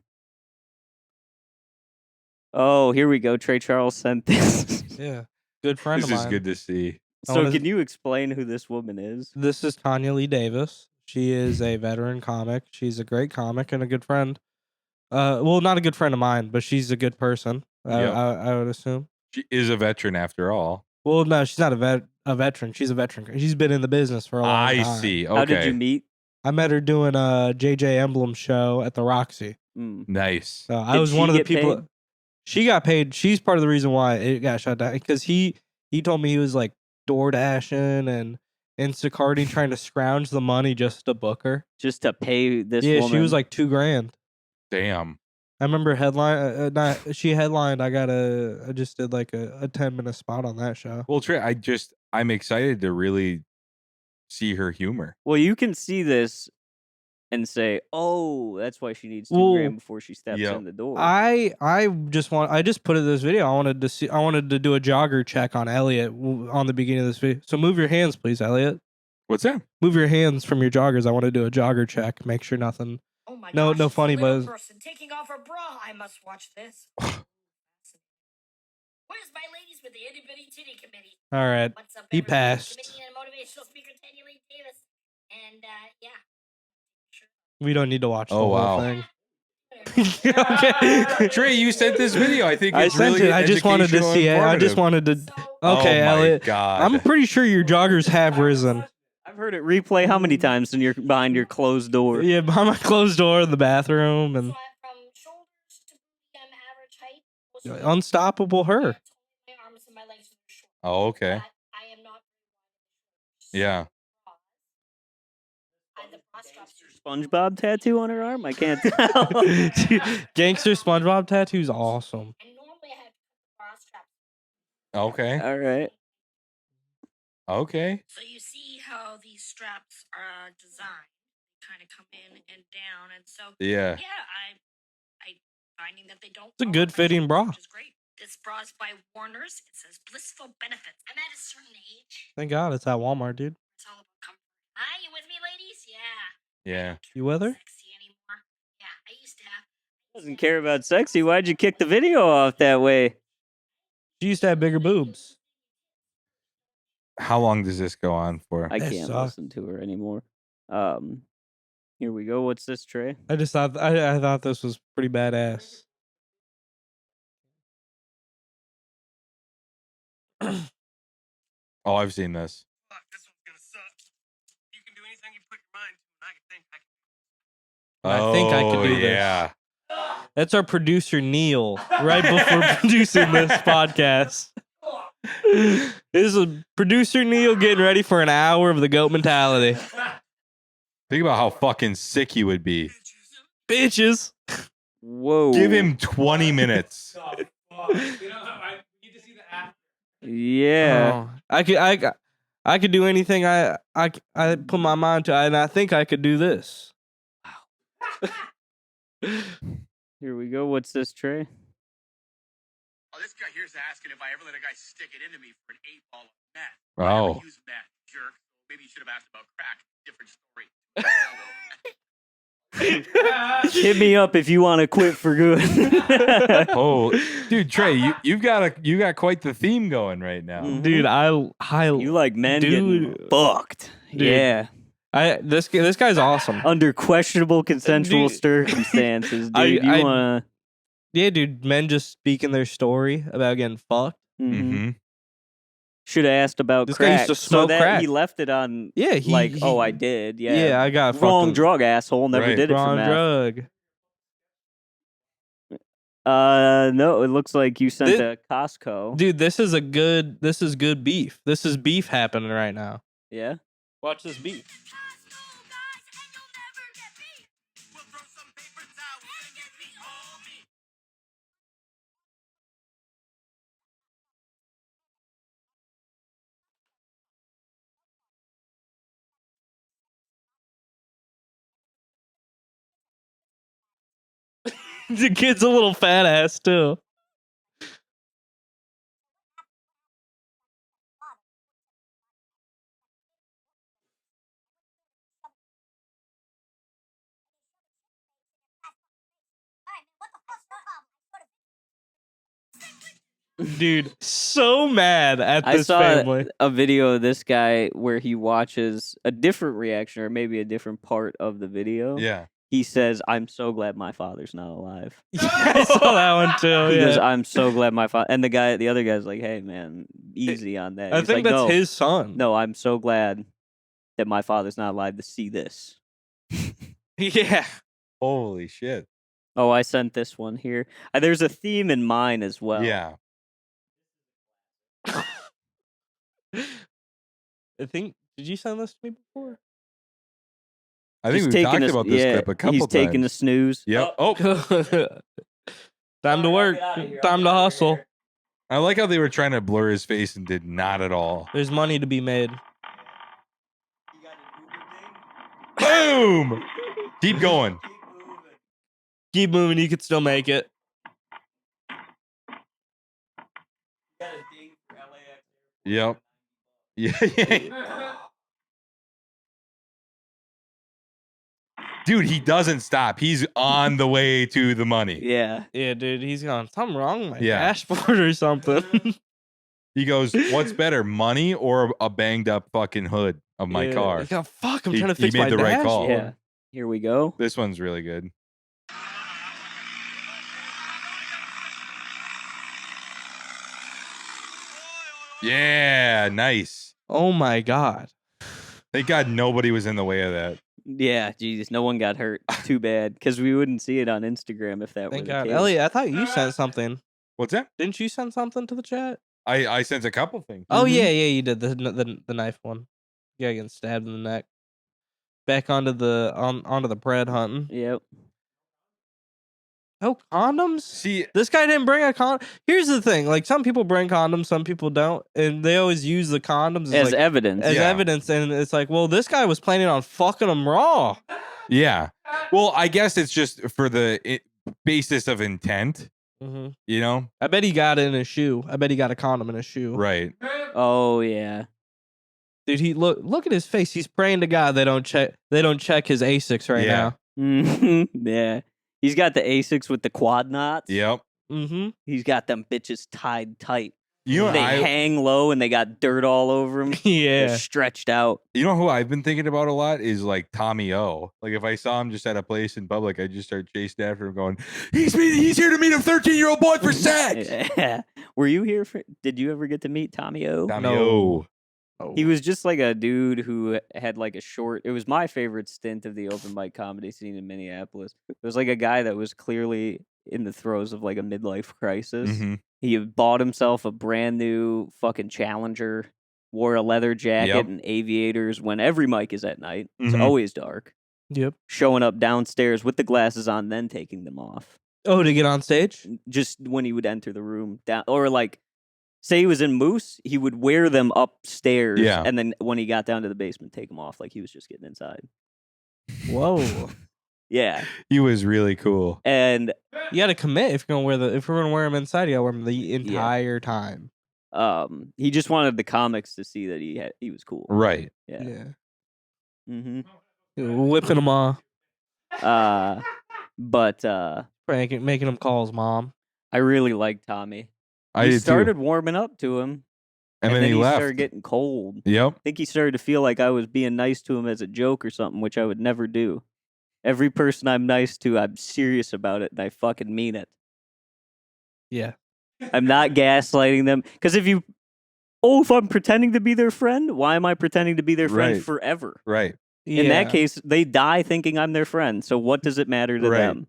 S2: Oh, here we go. Trey Charles sent this.
S3: Yeah. Good friend
S1: This
S3: of
S1: is
S3: mine.
S1: good to see.
S3: I
S2: So
S3: wanna-
S2: can you explain who this woman is?
S3: This is Tanya Lee Davis. She is a veteran comic. She's a great comic and a good friend. Well, not a good friend of mine, but she's a good person.
S1: Yep.
S3: I would assume.
S1: She is a veteran after all.
S3: Well, no, she's not a veteran. She's a veteran. She's been in the business for a long
S1: I
S3: time.
S1: see. Okay.
S2: How did you meet?
S3: I met her doing a JJ Emblem show at the Roxy.
S2: Mm.
S1: Nice.
S3: So I
S2: Did
S3: was
S2: she
S3: one of the
S2: get
S3: people.
S2: paid?
S3: She got paid. She's part of the reason why it got shut down because he told me he was like door dashing and Instacarting, trying to scrounge the money just to book her.
S2: Just to pay this
S3: Yeah,
S2: woman?
S3: she was like $2,000.
S1: Damn.
S3: I remember headline. She headlined. I just did like a 10-minute spot on that show.
S1: Well, Trey, I'm excited to really see her humor.
S2: Well, you can see this and say, "Oh, that's why she needs $2
S3: Well,
S2: grand before she steps
S1: yep.
S2: in the door."
S3: I just put in this video. I wanted to do a jogger check on Elliot on the beginning of this video. So move your hands, please, Elliot.
S1: What's that?
S3: Move your hands from your joggers. I want to do a jogger check. Make sure nothing.
S8: Oh my
S3: No-
S8: gosh,
S3: no
S8: it's a
S3: funny
S8: little
S3: buzz.
S8: person taking off her bra. I must watch this. Where's my ladies with the itty bitty titty committee?
S3: All right.
S8: What's up,
S3: He
S8: everybody?
S3: passed.
S8: Comedian and motivational speaker Tanya Lee Davis.
S3: We don't need to watch the
S1: Oh,
S3: whole
S1: wow.
S3: thing. Okay.
S1: Trey, you sent this video. I think
S3: I
S1: it's
S3: sent
S1: really
S3: it. I just wanted to
S1: educational
S3: see
S1: and
S3: it. I just
S1: informative.
S3: wanted to.
S1: Oh
S3: Okay,
S1: my
S3: Elliot.
S1: God.
S3: I'm pretty sure your joggers have risen.
S2: I've heard it replay how many times and you're behind your closed door.
S3: Yeah, behind my closed door in the bathroom and
S8: From shoulders to booty, I'm average height. Most of
S3: unstoppable her.
S8: my arms and my legs are short.
S1: Oh, okay.
S8: But I am not.
S1: Yeah.
S8: The bra straps
S2: SpongeBob tattoo on her arm? I can't tell.
S3: Gangster SpongeBob tattoo's awesome.
S8: and normally I have bra straps.
S1: Okay.
S2: All right.
S1: Okay.
S8: So you see how these straps are designed, kind of come in and down, and so
S1: Yeah.
S8: I finding that they don't.
S3: It's a
S8: fall
S3: good
S8: on my
S3: fitting
S8: shoulder,
S3: bra.
S8: which is great. This bra is by Warner's. It says blissful benefits. I'm at a certain age.
S3: Thank God it's at Walmart, dude.
S8: It's all about comfort. Hi, you with me, ladies? Yeah.
S1: Yeah.
S3: You with her?
S8: Sexy anymore? Yeah, I used to have.
S2: Doesn't care about sexy. Why'd you kick the video off that way?
S3: She used to have bigger boobs.
S1: How long does this go on for?
S2: I
S3: That
S2: can't
S3: sucks.
S2: listen to her anymore. Here we go. What's this, Trey?
S3: I just thought I thought this was pretty badass.
S1: Oh, I've seen this.
S7: Fuck, this one's gonna suck. You can do anything you put your mind to, and I can think I can.
S3: I think I could do this.
S1: Yeah.
S3: That's our producer Neil, right before producing this podcast. This is producer Neil getting ready for an hour of the goat mentality.
S1: Think about how fucking sick he would be.
S3: Bitches.
S2: Whoa.
S1: Give him 20 minutes.
S2: Yeah.
S3: Oh, I could do anything I put my mind to, and I think I could do this.
S2: Here we go. What's this, Trey?
S7: Oh, this guy here's asking if I ever let a guy stick it into me for an 8-ball of meth. I
S1: Oh.
S7: never used meth, jerk. Maybe you should have asked about crack. Different story.
S2: Hit me up if you want to quit for good.
S1: Oh, dude, Trey, you got quite the theme going right now.
S2: Mhm.
S3: Dude,
S2: You like men
S3: Dude.
S2: getting fucked.
S3: Dude.
S2: Yeah.
S3: this guy's awesome.
S2: Under questionable consensual
S3: Dude.
S2: circumstances, dude.
S3: I-
S2: You want
S3: Yeah, dude, men just speaking their story about getting fucked.
S2: to...
S1: Mm-hmm.
S2: Should have asked about
S3: This guy used
S2: crack.
S3: to
S2: So
S3: smoke
S2: that
S3: crack.
S2: he left it on,
S3: Yeah,
S2: I did. Yeah.
S3: I got
S2: Wrong
S3: fucked
S2: drug, asshole. Never
S1: Right.
S2: did it for
S3: Wrong
S2: meth.
S3: drug.
S2: No, it looks like you sent
S3: Thi-
S2: to Costco.
S3: Dude, this is good beef. This is beef happening right now.
S2: Yeah.
S3: Watch this beef.
S7: We'll throw some paper towels and get me all me.
S3: The kid's a little fat ass too. Dude, so mad at
S2: I
S3: this
S2: saw
S3: family.
S2: a video of this guy where he watches a different reaction or maybe a different part of the video.
S1: Yeah.
S2: He says, "I'm so glad my father's not alive."
S3: I saw that one too.
S2: He goes,
S3: Yeah.
S2: "I'm so glad my father." And the other guy's like, "Hey man, easy on that."
S3: I
S2: He's
S3: think
S2: like,
S3: that's
S2: no,
S3: his son.
S2: No, I'm so glad that my father's not alive to see this.
S3: Yeah.
S1: Holy shit.
S2: Oh, I sent this one here. There's a theme in mine as well.
S1: Yeah.
S3: I think. Did you send this to me before?
S1: I think
S2: He's
S1: we've talked
S2: taking
S1: about this clip a couple
S2: He's
S1: times.
S2: taking a snooze.
S1: Yep. Oh,
S3: Time to work. Time to hustle.
S1: I like how they were trying to blur his face and did not at all.
S3: There's money to be made.
S1: Boom! Keep going.
S3: Keep moving. You could still make it.
S1: Yep. Yeah. Dude, he doesn't stop. He's on the way to the money.
S2: Yeah.
S3: Yeah, dude. He's gone. Something wrong with my
S1: Yeah.
S3: dashboard or something.
S1: He goes, "What's better, money or a banged up fucking hood of my
S3: Yeah.
S1: car?"
S3: Like, oh, fuck, I'm
S1: He-
S3: trying to
S1: he
S3: fix
S1: made
S3: my
S1: the right
S3: dashboard.
S1: call.
S2: Yeah. Here we go.
S1: This one's really good. Yeah, nice.
S3: Oh my god.
S1: Thank God nobody was in the way of that.
S2: Yeah, Jesus, no one got hurt. Too bad, because we wouldn't see it on Instagram if that
S3: Thank
S2: were the
S3: God.
S2: case.
S3: Elliot, I thought you sent something.
S1: What's that?
S3: Didn't you send something to the chat?
S1: I sent a couple things.
S3: Oh yeah, you did the knife one. Yeah, getting stabbed in the neck. Back onto the bread hunting.
S2: Yep.
S3: No condoms?
S1: See,
S3: This guy didn't bring a condom. Here's the thing: like some people bring condoms, some people don't, and they always use the condoms
S2: As
S3: like,
S2: evidence.
S3: as
S1: Yeah.
S3: evidence. And it's like, well, this guy was planning on fucking them raw.
S1: yeah. Well, I guess it's just for the basis of intent,
S3: Mm-hmm.
S1: you know?
S3: I bet he got it in his shoe. I bet he got a condom in his shoe.
S1: Right.
S2: Oh yeah.
S3: Dude, he look at his face. He's praying to God they don't check his Asics right
S1: Yeah.
S3: now.
S2: Yeah. He's got the Asics with the quad knots.
S1: Yep.
S3: Mm-hmm.
S2: He's got them bitches tied tight.
S1: You know,
S2: They hang low and they got dirt all over them.
S3: Yeah.
S2: They're stretched out.
S1: you know who I've been thinking about a lot is like Tommy O. Like if I saw him just at a place in public, I'd just start chasing after him, going, "He's here to meet a 13-year-old boy for sex."
S2: Yeah. Were you here for? Did you ever get to meet Tommy O?
S1: Tommy
S3: No.
S1: O.
S3: Oh.
S2: He was just like a dude who had like a short. It was my favorite stint of the open mic comedy scene in Minneapolis. It was like a guy that was clearly in the throes of like a midlife crisis.
S1: Mhm.
S2: He had bought himself a brand new fucking Challenger, wore a leather jacket
S1: Yep.
S2: and aviators when every mic is at night. It's
S1: Mhm.
S2: always dark.
S3: Yep.
S2: Showing up downstairs with the glasses on, then taking them off.
S3: Oh, to get on stage?
S2: Just when he would enter the room, down or like. Say he was in Moose, he would wear them upstairs,
S1: Yeah.
S2: and then when he got down to the basement, take them off like he was just getting inside.
S3: Whoa.
S2: Yeah,
S1: He was really cool.
S2: and
S3: You got to commit if you're gonna wear them inside. You got to wear them the entire time.
S2: he just wanted the comics to see that he was cool.
S1: Right.
S2: Yeah.
S3: Yeah.
S2: Mm-hmm.
S3: Whipping them off,
S2: But
S3: making them calls, mom.
S2: I really liked Tommy.
S1: I
S2: He
S1: did
S2: started
S1: too.
S2: warming up to him,
S1: And then he left.
S2: started getting cold.
S1: Yep.
S2: I think he started to feel like I was being nice to him as a joke or something, which I would never do. Every person I'm nice to, I'm serious about it, and I fucking mean it.
S3: Yeah.
S2: I'm not gaslighting them. Because if I'm pretending to be their friend, why am I pretending to be their friend
S1: Right.
S2: forever?
S1: Right.
S2: In that case, they die thinking I'm their friend. So what does it matter to
S1: Right.
S2: them?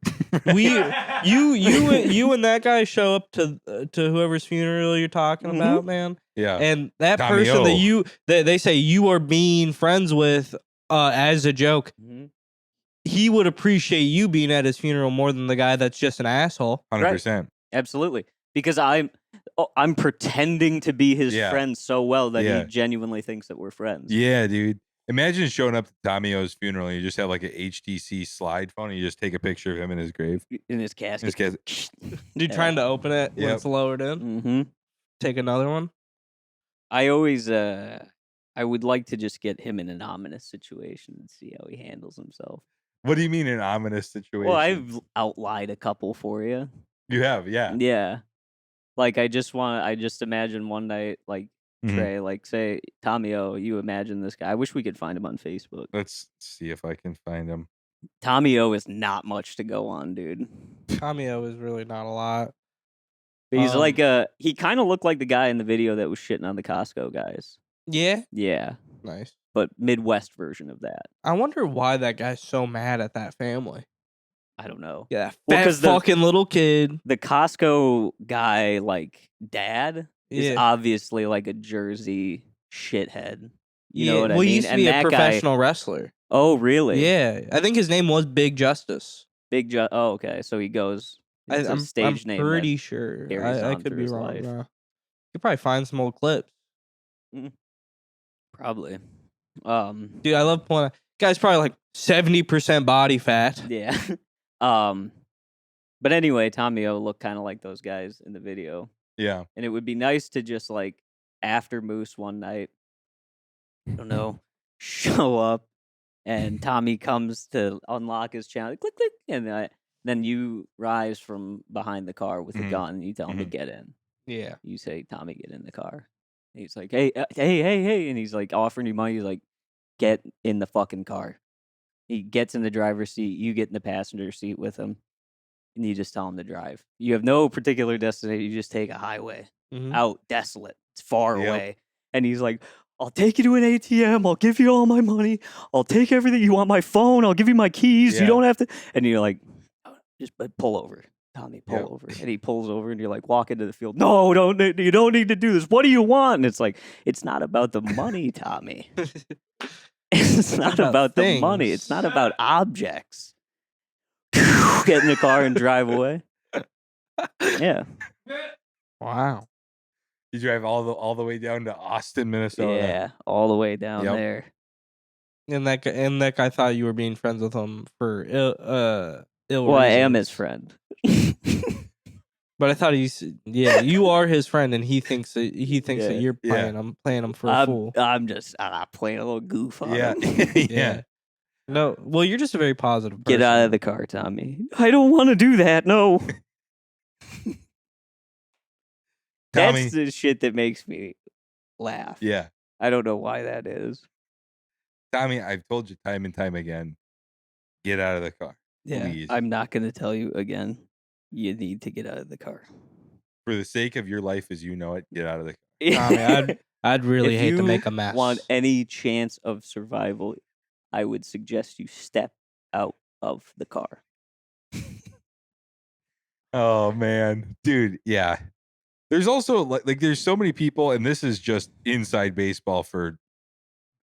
S3: you and that guy show up to whoever's funeral you're talking about, man.
S1: Yeah.
S3: And that
S1: Tommy
S3: person
S1: O.
S3: that they say you are being friends with as a joke, he would appreciate you being at his funeral more than the guy that's just an asshole.
S1: 100%.
S2: Absolutely. Because I'm pretending to be his
S1: Yeah.
S2: friend so well that
S1: Yeah.
S2: he genuinely thinks that we're friends.
S1: Yeah, dude. Imagine showing up to Tommy O's funeral and you just have like an HTC slide phone and you just take a picture of him in his grave.
S2: In his casket.
S1: His casket.
S3: Dude, trying to open it when
S1: Yep.
S3: it's lowered in.
S2: Mm-hmm.
S3: Take another one.
S2: I always, I would like to just get him in an ominous situation and see how he handles himself.
S1: What do you mean an ominous situation?
S2: Well, I've outlied a couple for you.
S1: You have, yeah.
S2: Yeah. Like, I just imagine one night, like,
S1: Mhm.
S2: Trey, like, say, Tommy O, you imagine this guy. I wish we could find him on Facebook.
S1: Let's see if I can find him.
S2: Tommy O is not much to go on, dude.
S3: Cameo is really not a lot.
S2: But he's
S3: Um,
S2: like he kind of looked like the guy in the video that was shitting on the Costco guys.
S3: Yeah.
S2: Yeah.
S3: Nice.
S2: But Midwest version of that.
S3: I wonder why that guy's so mad at that family.
S2: I don't know.
S3: Yeah,
S2: Well,
S3: fat
S2: 'cause the-
S3: fucking little kid.
S2: The Costco guy, like, dad is
S3: Yeah.
S2: obviously like a Jersey shithead. You know what I
S3: well, he
S2: mean?
S3: used to
S2: And
S3: be a
S2: that guy-
S3: professional wrestler.
S2: Oh, really?
S3: Yeah, I think his name was Big Justice.
S2: Oh, okay. So he goes. It's a
S3: I'm
S2: stage name. that-
S3: pretty sure.
S2: carries
S3: I
S2: on
S3: could
S2: through
S3: be
S2: his
S3: wrong.
S2: life.
S3: You could probably find some old clips.
S2: Probably.
S3: Dude, I love pulling. Guy's probably like 70% body fat.
S2: Yeah. But anyway, Tommy O looked kind of like those guys in the video.
S1: Yeah.
S2: And it would be nice to just like after Moose one night, I don't know, show up and Tommy comes to unlock his channel, click, click, and then you rise from behind the car with a
S1: Mhm.
S2: gun and you tell him to
S1: Mhm.
S2: get in.
S3: Yeah.
S2: You say, Tommy, get in the car. And he's like, hey, hey, hey, hey. And he's like offering you money. He's like, get in the fucking car. He gets in the driver's seat. You get in the passenger seat with him, and you just tell him to drive. You have no particular destination. You just take a highway out desolate. It's far
S1: Yep.
S2: away. And he's like, I'll take you to an ATM. I'll give you all my money. I'll take everything. You want my phone? I'll give you my keys.
S1: Yeah.
S2: You don't have to. And you're like, just pull over. Tommy, pull
S1: Yep.
S2: over. And he pulls over and you're like, walk into the field. No, you don't need to do this. What do you want? And it's like, it's not about the money, Tommy. It's not about the money. It's not about objects. Get in the car and drive away. Yeah.
S3: Wow.
S1: You drive all the way down to Austin, Minnesota.
S2: Yeah. All the way down
S1: Yep.
S2: there.
S3: And that guy thought you were being friends with him for ill
S2: Well, I am his
S3: reasons.
S2: friend.
S3: But I thought you are his friend, and he thinks that
S2: Yeah.
S3: you're playing him for a fool.
S2: I'm just playing a little goof on
S1: Yeah.
S2: him.
S1: Yeah.
S3: No, well, you're just a very positive person.
S2: Get out of the car, Tommy. I don't want to do that. No.
S1: Tommy.
S2: That's the shit that makes me laugh.
S1: Yeah.
S2: I don't know why that is.
S1: Tommy, I've told you time and time again, get out of the car.
S2: Yeah.
S1: Please.
S2: I'm not going to tell you again. You need to get out of the car.
S1: For the sake of your life as you know it, get out of the car.
S3: Tommy, I'd really
S2: If
S3: hate to
S2: you
S3: make a mess.
S2: want any chance of survival, I would suggest you step out of the car.
S1: Oh man, dude, yeah. There's also like there's so many people, and this is just inside baseball for.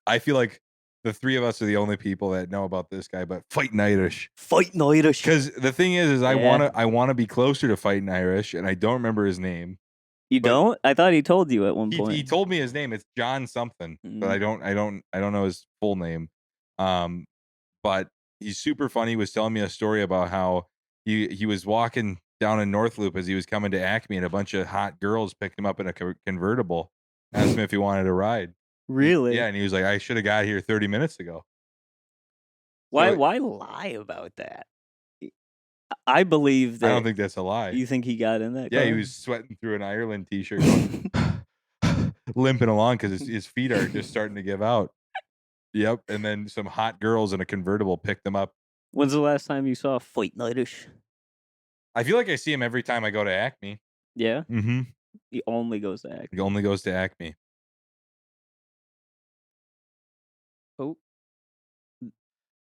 S1: I feel like the three of us are the only people that know about this guy, but Fighting Irish.
S2: Fighting Irish.
S1: Because the thing is
S2: Yeah.
S1: I wanna be closer to Fighting Irish, and I don't remember his name.
S2: You
S1: but
S2: don't? I thought he told you at one point.
S1: He told me his name. It's John something, but I don't know his full name. But he's super funny. He was telling me a story about how he was walking down in North Loop as he was coming to Acme, and a bunch of hot girls picked him up in a convertible, asked him if he wanted to ride.
S2: Really?
S1: Yeah, and he was like, I should have got here 30 minutes ago.
S2: Why
S1: So-
S2: why lie about that? I believe that.
S1: I don't think that's a lie.
S2: You think he got in that
S1: Yeah, he
S2: car?
S1: was sweating through an Ireland t-shirt, limping along because his feet are just starting to give out. Yep, and then some hot girls in a convertible picked them up.
S2: When's the last time you saw Fighting Irish?
S1: I feel like I see him every time I go to Acme.
S2: Yeah?
S1: Mm-hmm.
S2: He only goes to act.
S1: He only goes to Acme.
S2: Oh.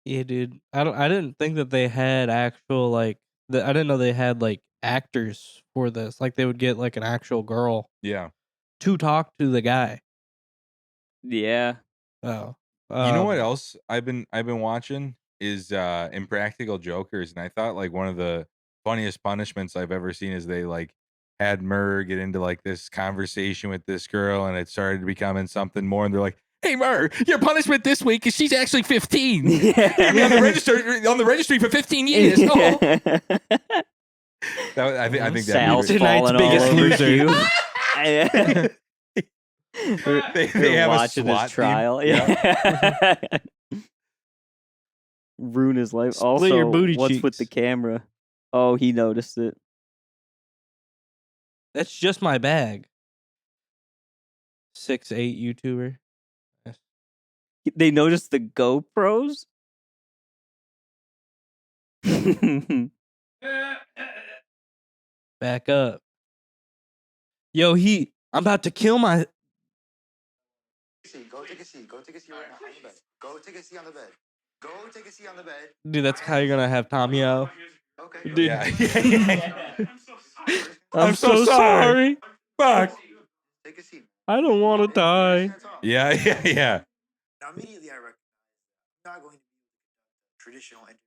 S3: Yeah, dude. I didn't think that they had actual I didn't know they had like actors for this. Like they would get like an actual girl
S1: Yeah.
S3: to talk to the guy.
S2: Yeah.
S3: Oh.
S1: You know what else I've been watching is Impractical Jokers, and I thought like one of the funniest punishments I've ever seen is they like had Murr get into like this conversation with this girl, and it started becoming something more, and they're like, "Hey Murr, your punishment this week is she's actually 15. You're gonna be on the registry for 15 years." Oh. I think
S2: Sal's
S1: that
S3: Tonight's
S2: falling
S3: biggest
S2: all over
S3: loser.
S2: you.
S1: they
S2: We're
S1: have a
S2: watching
S1: SWAT
S2: his
S1: team.
S2: trial.
S1: Yeah.
S2: Yeah. Ruin his life.
S3: Split
S2: Also,
S3: your booty
S2: what's with
S3: cheeks.
S2: the camera? Oh, he noticed it.
S3: That's just my bag. 6'8" YouTuber.
S2: They noticed the GoPros.
S3: Back up. Yo, I'm about to kill my.
S9: Go take a seat. Go take a seat right now on the bed. Go take a seat on the bed. Go take a seat on the bed.
S3: Dude, that's how you're gonna have Tommy out.
S9: Okay.
S3: Dude.
S1: Yeah.
S3: I'm so sorry.
S1: Fuck.
S9: Take a seat.
S3: I don't want to die.
S1: Yeah.
S9: Now immediately I recognize I'm not going to be a traditional interview,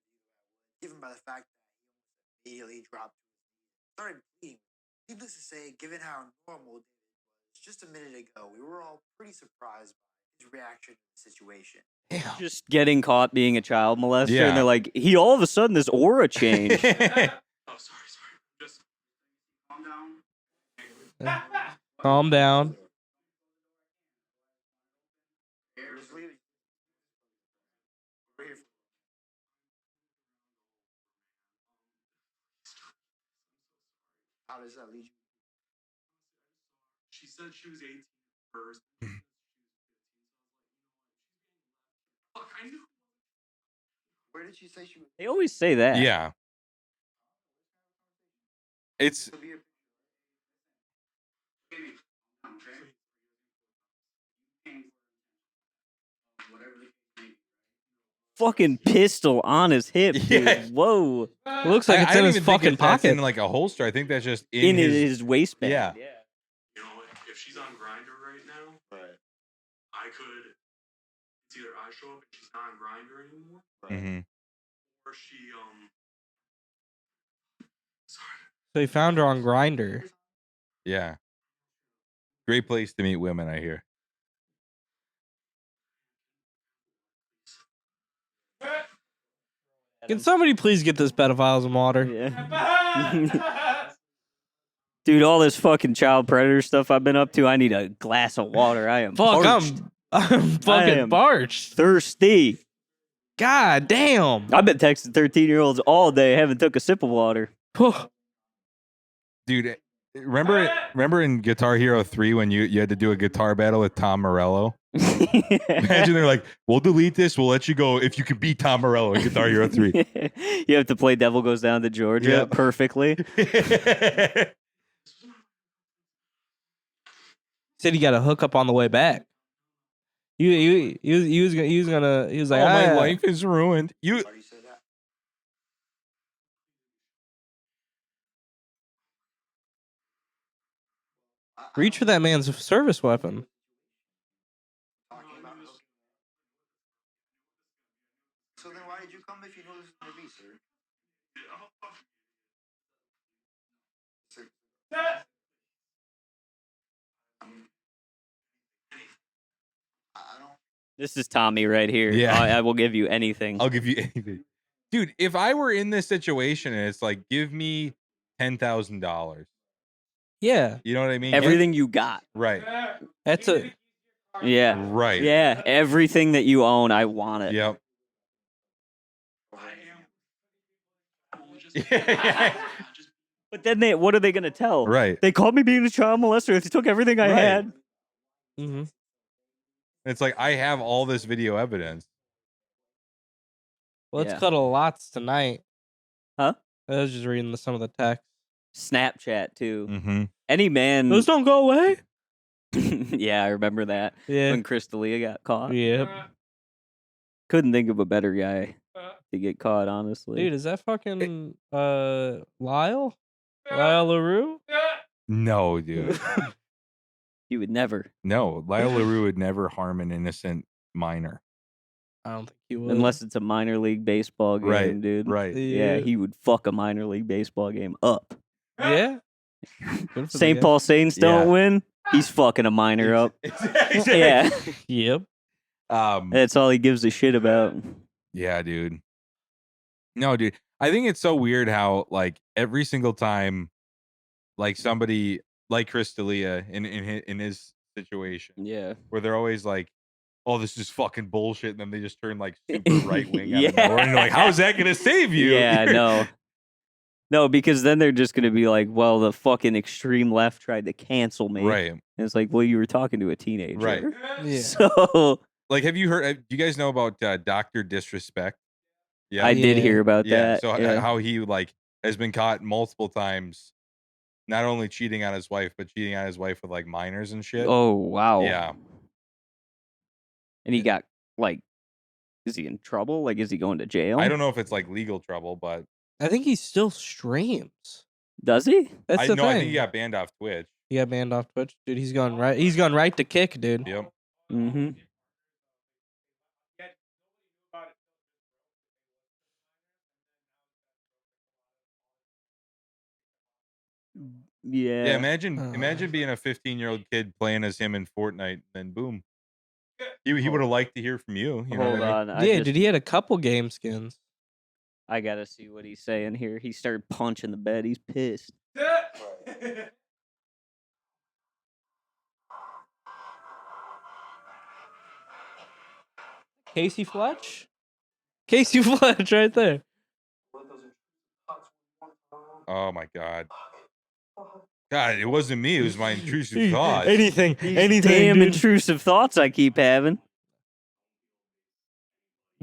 S9: given by the fact that he immediately dropped to his knees, started pleading. Needless to say, given how normal David was just a minute ago, we were all pretty surprised by his reaction to the situation.
S2: Just getting caught being a child molester,
S1: Yeah.
S2: and they're like, he all of a sudden this aura changed.
S5: Oh, sorry. Just calm down.
S3: Calm down.
S9: Just leave it. We're here for- How does that lead you?
S5: She said she was 18 first. Fuck, I knew.
S9: Where did she say she was?
S2: They always say that.
S1: Yeah. It's
S2: Fucking pistol on his hip, dude.
S1: Yeah.
S2: Whoa.
S3: It looks like
S1: I
S3: it's in
S1: don't
S3: his
S1: even think
S3: fucking
S1: that's
S3: pocket.
S1: in like a holster. I think that's just
S2: In his waistband.
S1: Yeah.
S5: You know, if she's on Grinder right now,
S9: Right.
S5: I could. It's either I show up and she's not on Grinder anymore,
S1: Mhm.
S5: or she Sorry.
S3: So he found her on Grinder.
S1: Yeah. Great place to meet women, I hear.
S3: Can somebody please get this pedophile some water?
S2: Yeah. Dude, all this fucking child predator stuff I've been up to, I need a glass of water. I am
S3: Fuck,
S2: parched.
S3: I'm fucking
S2: am
S3: parched.
S2: Thirsty.
S3: God damn.
S2: I've been texting 13-year-olds all day, haven't took a sip of water.
S1: Dude, remember in Guitar Hero 3 when you had to do a guitar battle with Tom Morello? Imagine they're like, we'll delete this, we'll let you go if you can beat Tom Morello in Guitar Hero 3.
S2: You have to play Devil Goes Down to Georgia
S1: Yep.
S2: perfectly.
S3: Said he got a hookup on the way back. He was like,
S1: my life is ruined.
S9: Why do you say that?
S3: reach for that man's service weapon.
S9: Talking about hooking. So then why did you come if you knew this was gonna be, sir? I don't.
S2: This is Tommy right here.
S1: Yeah.
S2: I will give you anything.
S1: I'll give you anything. Dude, if I were in this situation and it's like, give me $10,000.
S3: Yeah.
S1: You know what I mean?
S2: Everything you got.
S1: Right.
S3: That's a
S2: Yeah.
S1: Right.
S2: Yeah. Everything that you own, I want it.
S1: Yep.
S2: But then what are they going to tell?
S1: Right.
S2: They called me being a child molester if they took everything I
S1: Right.
S2: had.
S3: mm-hmm.
S1: It's like, I have all this video evidence.
S3: Let's
S2: Yeah.
S3: cuddle lots tonight.
S2: Huh?
S3: I was just reading some of the text.
S2: Snapchat, too.
S1: Mm-hmm.
S2: Any man.
S3: Those don't go away.
S2: Yeah, I remember that.
S3: Yeah.
S2: When Chris D'Elia got caught.
S3: Yep.
S2: Couldn't think of a better guy to get caught, honestly.
S3: Dude, is that fucking Lyle? Lyle LaRue?
S1: No, dude.
S2: You would never.
S1: No, Lyle LaRue would never harm an innocent minor.
S3: I don't think he would.
S2: Unless it's a minor league baseball game,
S1: Right,
S2: dude.
S1: right.
S2: Yeah, he would fuck a minor league baseball game up.
S3: Yeah. Good for the
S2: St.
S3: guy.
S2: Paul Saints don't
S1: Yeah.
S2: win. He's fucking a minor up.
S1: Exactly.
S2: Yeah.
S3: Yep.
S2: That's all he gives a shit about.
S1: Yeah, dude. No, dude. I think it's so weird how like every single time, like somebody like Chris D'Elia in his situation,
S2: Yeah.
S1: where they're always like, "Oh, this is fucking bullshit," and then they just turn like super right wing out of
S2: Yeah.
S1: nowhere, and you're like, "How is that gonna save you?"
S2: Yeah, no. No, because then they're just going to be like, well, the fucking extreme left tried to cancel me.
S1: Right.
S2: And it's like, well, you were talking to a teenager.
S1: Right.
S3: Yeah.
S2: So
S1: Like, have you heard? Do you guys know about Dr. Disrespect? Yeah.
S2: I did hear about
S1: Yeah.
S2: that.
S1: So
S2: yeah.
S1: how he like has been caught multiple times, not only cheating on his wife, but cheating on his wife with like minors and shit.
S2: Oh, wow.
S1: Yeah.
S2: And he got, like, is he in trouble? Like, is he going to jail?
S1: I don't know if it's like legal trouble, but
S3: I think he still streams.
S2: Does he?
S3: That's
S1: I
S3: the
S1: know
S3: thing.
S1: I think he got banned off Twitch.
S3: He got banned off Twitch, dude. He's gone right. He's gone right to kick, dude.
S1: Yep.
S2: Mm-hmm. Yeah.
S1: Yeah. Imagine being a 15-year-old kid playing as him in Fortnite, and then boom. He would have liked to hear from you. You know
S2: Hold
S1: what I mean?
S2: on.
S3: Yeah, dude. He had a couple game skins.
S2: I got to see what he's saying here. He started punching the bed. He's pissed.
S3: Casey Fletch? Casey Fletch right there.
S1: Oh my god. God, it wasn't me. It was my intrusive thoughts.
S3: Anything.
S2: Damn
S3: dude.
S2: intrusive thoughts I keep having.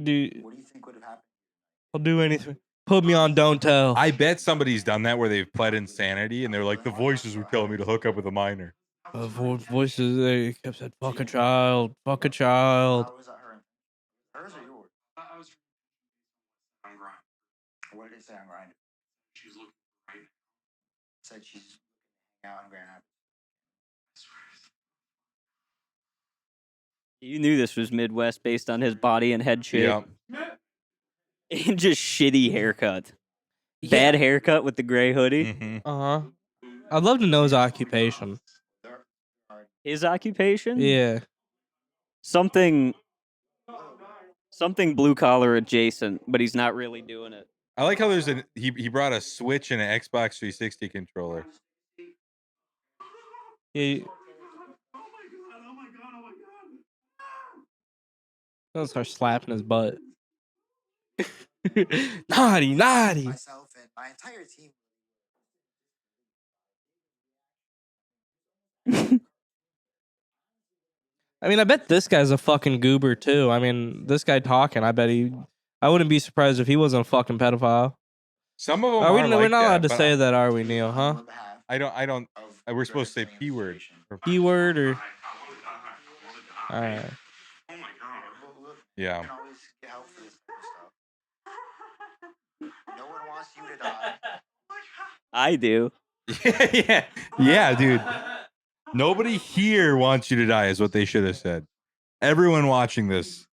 S3: Dude.
S9: What do you think would have happened?
S3: I'll do anything. Put me on Don't Tell.
S1: I bet somebody's done that where they've pled insanity and they're like, the voices were telling me to hook up with a minor.
S3: Voices, they kept saying, fuck a child, fuck a child.
S9: How was that her? Hers or yours?
S5: I was on grind.
S9: What did it say on Grindr?
S5: She's looking right now.
S9: Said she's looking to hang out in Grand Rapids.
S5: I swear.
S2: You knew this was Midwest based on his body and head shape.
S1: Yeah.
S2: And just shitty haircut. Bad haircut with the gray hoodie.
S1: Mm-hmm.
S3: Uh-huh. I'd love to know his occupation.
S2: His occupation?
S3: Yeah.
S2: Something blue collar adjacent, but he's not really doing it.
S1: I like how there's he brought a Switch and an Xbox 360 controller.
S3: Yeah.
S5: Oh my god.
S3: He'll start slapping his butt. Naughty.
S9: Myself and my entire team.
S3: I mean, I bet this guy's a fucking goober too. I mean, this guy talking, I wouldn't be surprised if he wasn't a fucking pedophile.
S1: Some of them
S3: Are we,
S1: are
S3: we're
S1: like
S3: not allowed to
S1: but
S3: say that, are we, Neil? Huh?
S1: I don't. We're supposed to say P word.
S3: P word or?
S5: I
S3: All
S5: want to die.
S3: right.
S5: Oh my god.
S1: Yeah.
S9: You can always get help for this kind of stuff. No one wants you to die.
S2: I do.
S1: yeah, dude. Nobody here wants you to die, is what they should have said. Everyone watching this.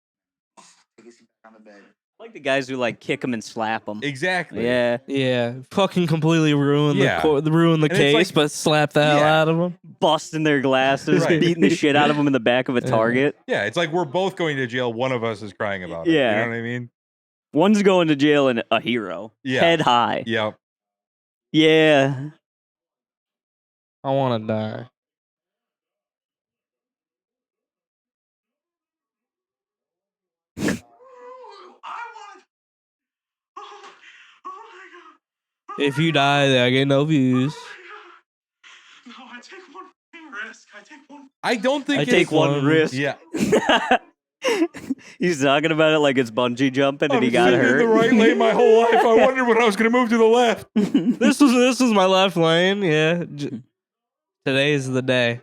S9: Take a seat back on the bed.
S2: I like the guys who like kick him and slap him.
S1: Exactly.
S2: Yeah.
S3: Yeah, fucking completely ruin
S1: Yeah.
S3: ruin the
S1: And it's
S3: case,
S1: like-
S3: but slap the hell
S1: Yeah.
S3: out of him.
S2: Busting their glasses,
S1: Right.
S2: beating the shit out of them in the back of a Target.
S1: Yeah, it's like we're both going to jail. One of us is crying about it.
S2: Yeah.
S1: You know what I mean?
S2: One's going to jail and a hero.
S1: Yeah.
S2: Head high.
S1: Yep.
S2: Yeah.
S3: I want to die. If you die, I get no views.
S5: No, I take one risk.
S1: I don't think
S2: I
S1: it's-
S2: take one risk.
S1: Yeah.
S2: He's talking about it like it's bungee jumping and
S1: I've
S2: he got
S1: been in
S2: hurt.
S1: the right lane my whole life. I wondered when I was going to move to the left.
S3: This was my left lane. Yeah. Today is the day.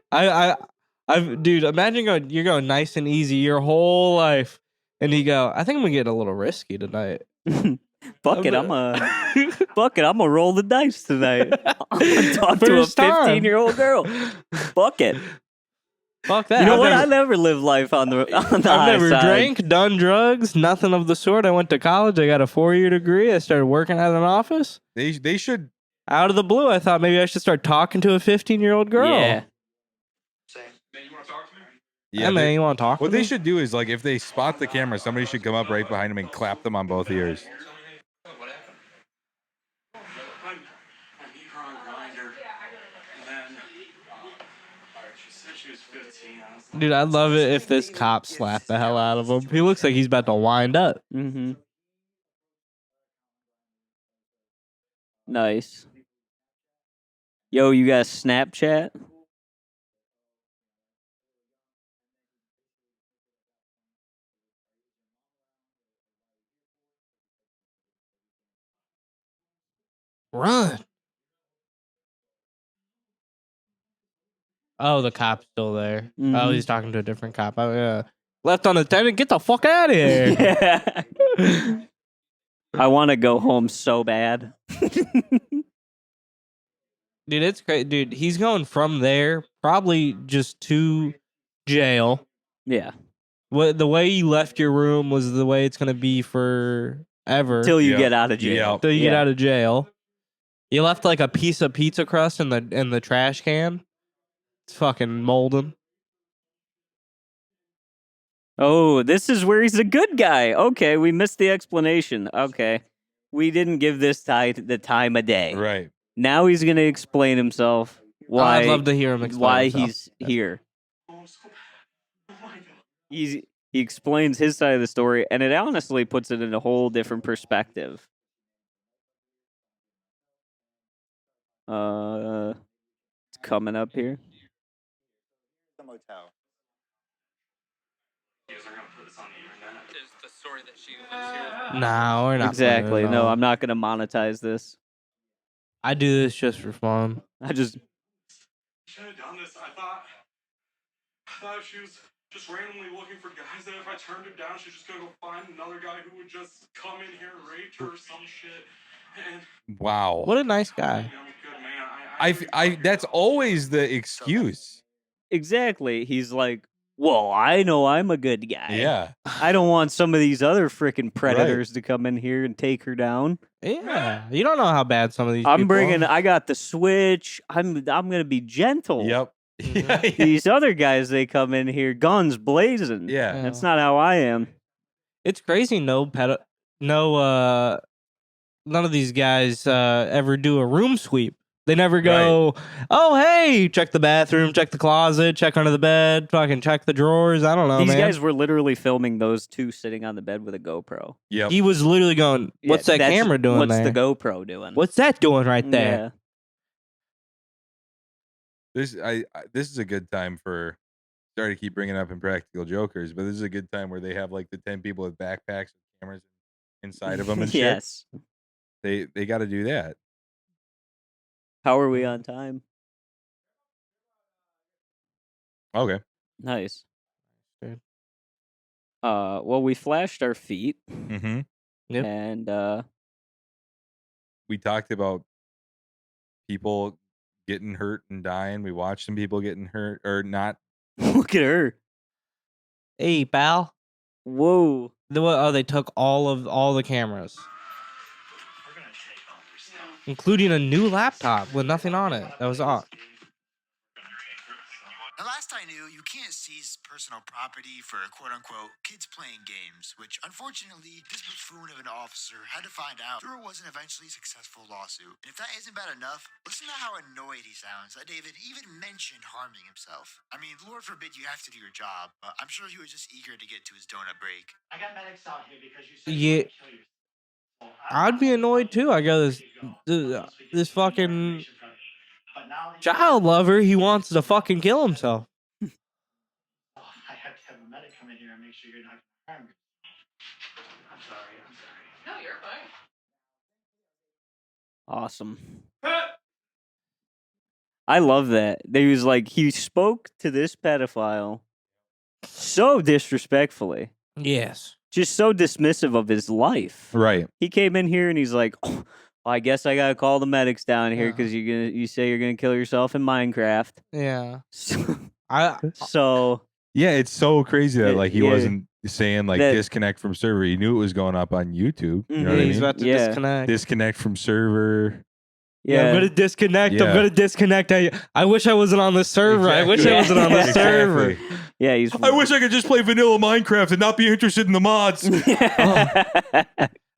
S3: Dude, imagine you're going nice and easy your whole life, and you go, I think I'm gonna get a little risky tonight.
S2: Fuck it, I'm gonna roll the dice tonight. I'm gonna talk to a
S3: First time.
S2: 15-year-old girl. Fuck it.
S3: Fuck that.
S2: You know
S3: I've
S2: what?
S3: never-
S2: I never lived life on the
S3: I've
S2: high
S3: never
S2: side.
S3: drank, done drugs, nothing of the sort. I went to college. I got a 4-year degree. I started working at an office.
S1: They should.
S3: Out of the blue, I thought maybe I should start talking to a 15-year-old girl.
S2: Yeah.
S5: Man, you want to talk to me?
S3: Yeah, man, you want to talk?
S1: What
S3: to
S1: they
S3: me?
S1: should do is like if they spot the camera, somebody should come up right behind them and clap them on both ears.
S5: What happened? I meet her on Grindr, and then she said she was 15. I was like,
S3: Dude, I'd love it if this cop slapped the hell out of him. He looks like he's about to wind up.
S2: Mm-hmm. Nice. Yo, you got Snapchat?
S3: Run. Oh, the cop's still there. Oh,
S2: Mhm.
S3: he's talking to a different cop. Oh, yeah. Left unattended. Get the fuck out of here.
S2: Yeah. I want to go home so bad.
S3: Dude, it's great. Dude, he's going from there probably just to jail.
S2: Yeah.
S3: The way you left your room was the way it's going to be forever.
S2: Till you
S1: Yep.
S2: get out of jail.
S1: Yep.
S3: Till you get
S2: Yeah.
S3: out of jail. You left like a piece of pizza crust in the trash can. It's fucking molding.
S2: Oh, this is where he's a good guy. Okay, we missed the explanation. Okay. We didn't give this guy the time of day.
S1: Right.
S2: Now he's going to explain himself why
S3: I'd love to hear him explain
S2: why
S3: himself.
S2: he's here.
S5: oh, so bad. Oh my god.
S2: He explains his side of the story, and it honestly puts it in a whole different perspective. It's coming up here.
S9: The motel.
S5: Yeah, guys are gonna put this on the internet.
S7: Is the story that she lives here?
S3: No, we're not.
S2: Exactly.
S3: putting it
S2: No,
S3: on.
S2: I'm not gonna monetize this.
S3: I do this just for fun.
S2: I just
S5: Should have done this. I thought if she was just randomly looking for guys, that if I turned her down, she's just gonna go find another guy who would just come in here and rape her or some shit. And
S1: Wow.
S3: What a nice guy.
S5: I'm a good man.
S1: I that's always the excuse.
S2: exactly. He's like, well, I know I'm a good guy.
S1: Yeah.
S2: I don't want some of these other freaking predators to come in here and take her down.
S3: Yeah, you don't know how bad some of these.
S2: I'm
S3: people
S2: bringing.
S3: Are.
S2: I got the switch. I'm gonna be gentle.
S1: Yep.
S3: Mhm.
S1: Yeah.
S2: These other guys, they come in here guns blazing.
S1: Yeah.
S2: That's not how I am.
S3: It's crazy. None of these guys ever do a room sweep. They never go, oh, hey, check the bathroom, check the closet, check under the bed, fucking check the drawers. I don't know,
S2: These
S3: man.
S2: guys were literally filming those two sitting on the bed with a GoPro.
S1: Yep.
S3: He was literally going, what's
S2: Yeah,
S3: that
S2: that's-
S3: camera doing
S2: What's
S3: there?
S2: the GoPro doing?
S3: What's that doing right there?
S1: This is a good time for. Sorry to keep bringing up Impractical Jokers, but this is a good time where they have like the 10 people with backpacks and cameras inside of them and shit.
S2: Yes.
S1: They got to do that.
S2: How are we on time?
S1: Okay.
S2: Nice.
S3: Good.
S2: Well, we flashed our feet,
S1: Mm-hmm.
S3: Yep.
S2: and
S1: We talked about people getting hurt and dying. We watched some people getting hurt or not.
S2: look at her.
S3: Hey, pal.
S2: Whoa.
S3: They took all the cameras,
S5: We're gonna take all your stuff.
S3: including a new laptop with nothing on it. That was odd.
S9: The last I knew, you can't seize personal property for quote-unquote kids playing games, which unfortunately this buffoon of an officer had to find out through what was an eventually successful lawsuit. And if that isn't bad enough, listen to how annoyed he sounds that David even mentioned harming himself. I mean, Lord forbid you have to do your job, but I'm sure he was just eager to get to his donut break.
S5: I got medics out here because you said
S3: Yeah.
S5: you would kill yourself. So
S3: I'd be annoyed too. I got this fucking child lover. He wants to fucking kill himself.
S5: I have to have a medic come in here and make sure you're not going to harm yourself. I'm sorry.
S7: No, you're fine.
S2: Awesome. I love that. He was like, he spoke to this pedophile so disrespectfully,
S3: Yes.
S2: just so dismissive of his life.
S1: Right.
S2: He came in here and he's like, oh, I guess I gotta call the medics down here because you say you're gonna kill yourself in Minecraft.
S3: Yeah.
S2: So,
S3: I
S2: so
S1: Yeah, it's so crazy that like he
S2: Yeah.
S1: wasn't saying like
S2: That-
S1: disconnect from server. He knew it was going up on YouTube. You know what I
S3: he's
S1: mean?
S3: about to
S2: Yeah.
S3: disconnect.
S1: Disconnect from server.
S3: Yeah, I'm gonna disconnect.
S1: Yeah.
S3: I'm gonna disconnect. I wish I wasn't on this server. I wish
S2: Exactly.
S3: I wasn't on this server.
S1: Exactly.
S2: yeah, he's.
S1: I wish I could just play vanilla Minecraft and not be interested in the mods.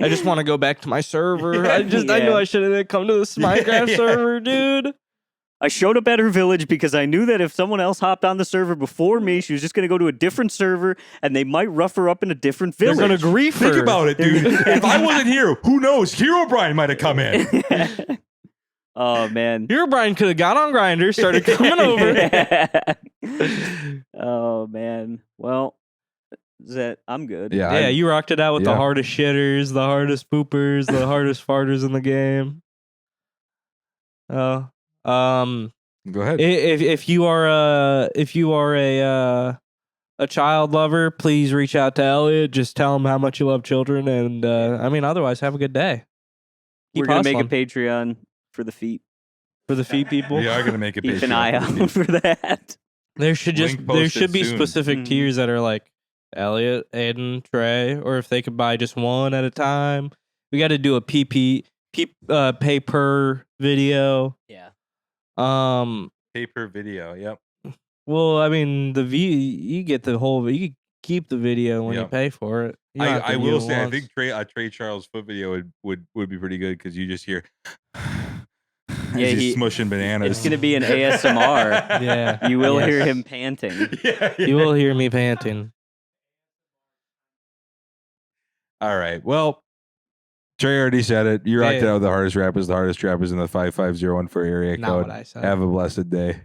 S3: I just want to go back to my server. I knew
S2: Yeah.
S3: I should have come to this Minecraft
S1: Yeah.
S3: server, dude.
S2: I showed up at her village because I knew that if someone else hopped on the server before me, she was just going to go to a different server and they might rough her up in a different
S3: They're
S2: village.
S3: gonna grief her.
S1: Think about it, dude. If I wasn't here, who knows? Hero Brian might have come in.
S2: Oh, man.
S3: Here, Brian could have got on Grindr, started coming over.
S2: Oh, man. Well, I'm good.
S1: Yeah.
S3: Yeah, you rocked it out with the
S1: Yeah.
S3: hardest shitters, the hardest poopers, the hardest farters in the game.
S1: Go ahead.
S3: If you are a child lover, please reach out to Elliot. Just tell him how much you love children, and otherwise, have a good day.
S2: We're
S3: Keep
S2: going to make a
S3: hustling.
S2: Patreon for the feet.
S3: For the feet people.
S1: We are gonna make a
S2: Keep an
S1: Patreon
S2: eye
S1: for the
S2: out for that.
S3: There should
S1: Link
S3: there
S1: posted
S3: should be
S1: soon.
S3: specific
S2: Mhm.
S3: tiers that are like Elliot, Aiden, Trey, or if they could buy just one at a time. We got to do a pay per video.
S2: Yeah.
S1: Paper video. Yep.
S3: Well, I mean, you get the whole. You keep the video when you
S1: Yep.
S3: pay for it. You don't have
S1: I
S3: to
S1: will
S3: view it
S1: say I
S3: once.
S1: think Trey Charles' foot video would be pretty good because you just hear
S2: Yeah,
S1: he's smushing bananas.
S2: It's going to be an ASMR.
S3: Yeah,
S2: You will
S3: Yes.
S2: hear him panting.
S1: yeah,
S3: You will hear me panting.
S1: All right. Well, Trey already said it. You rocked it
S3: Yeah.
S1: out with the hardest rappers in the 55014 area
S3: Not
S1: code.
S3: what I said.
S1: Have a blessed day.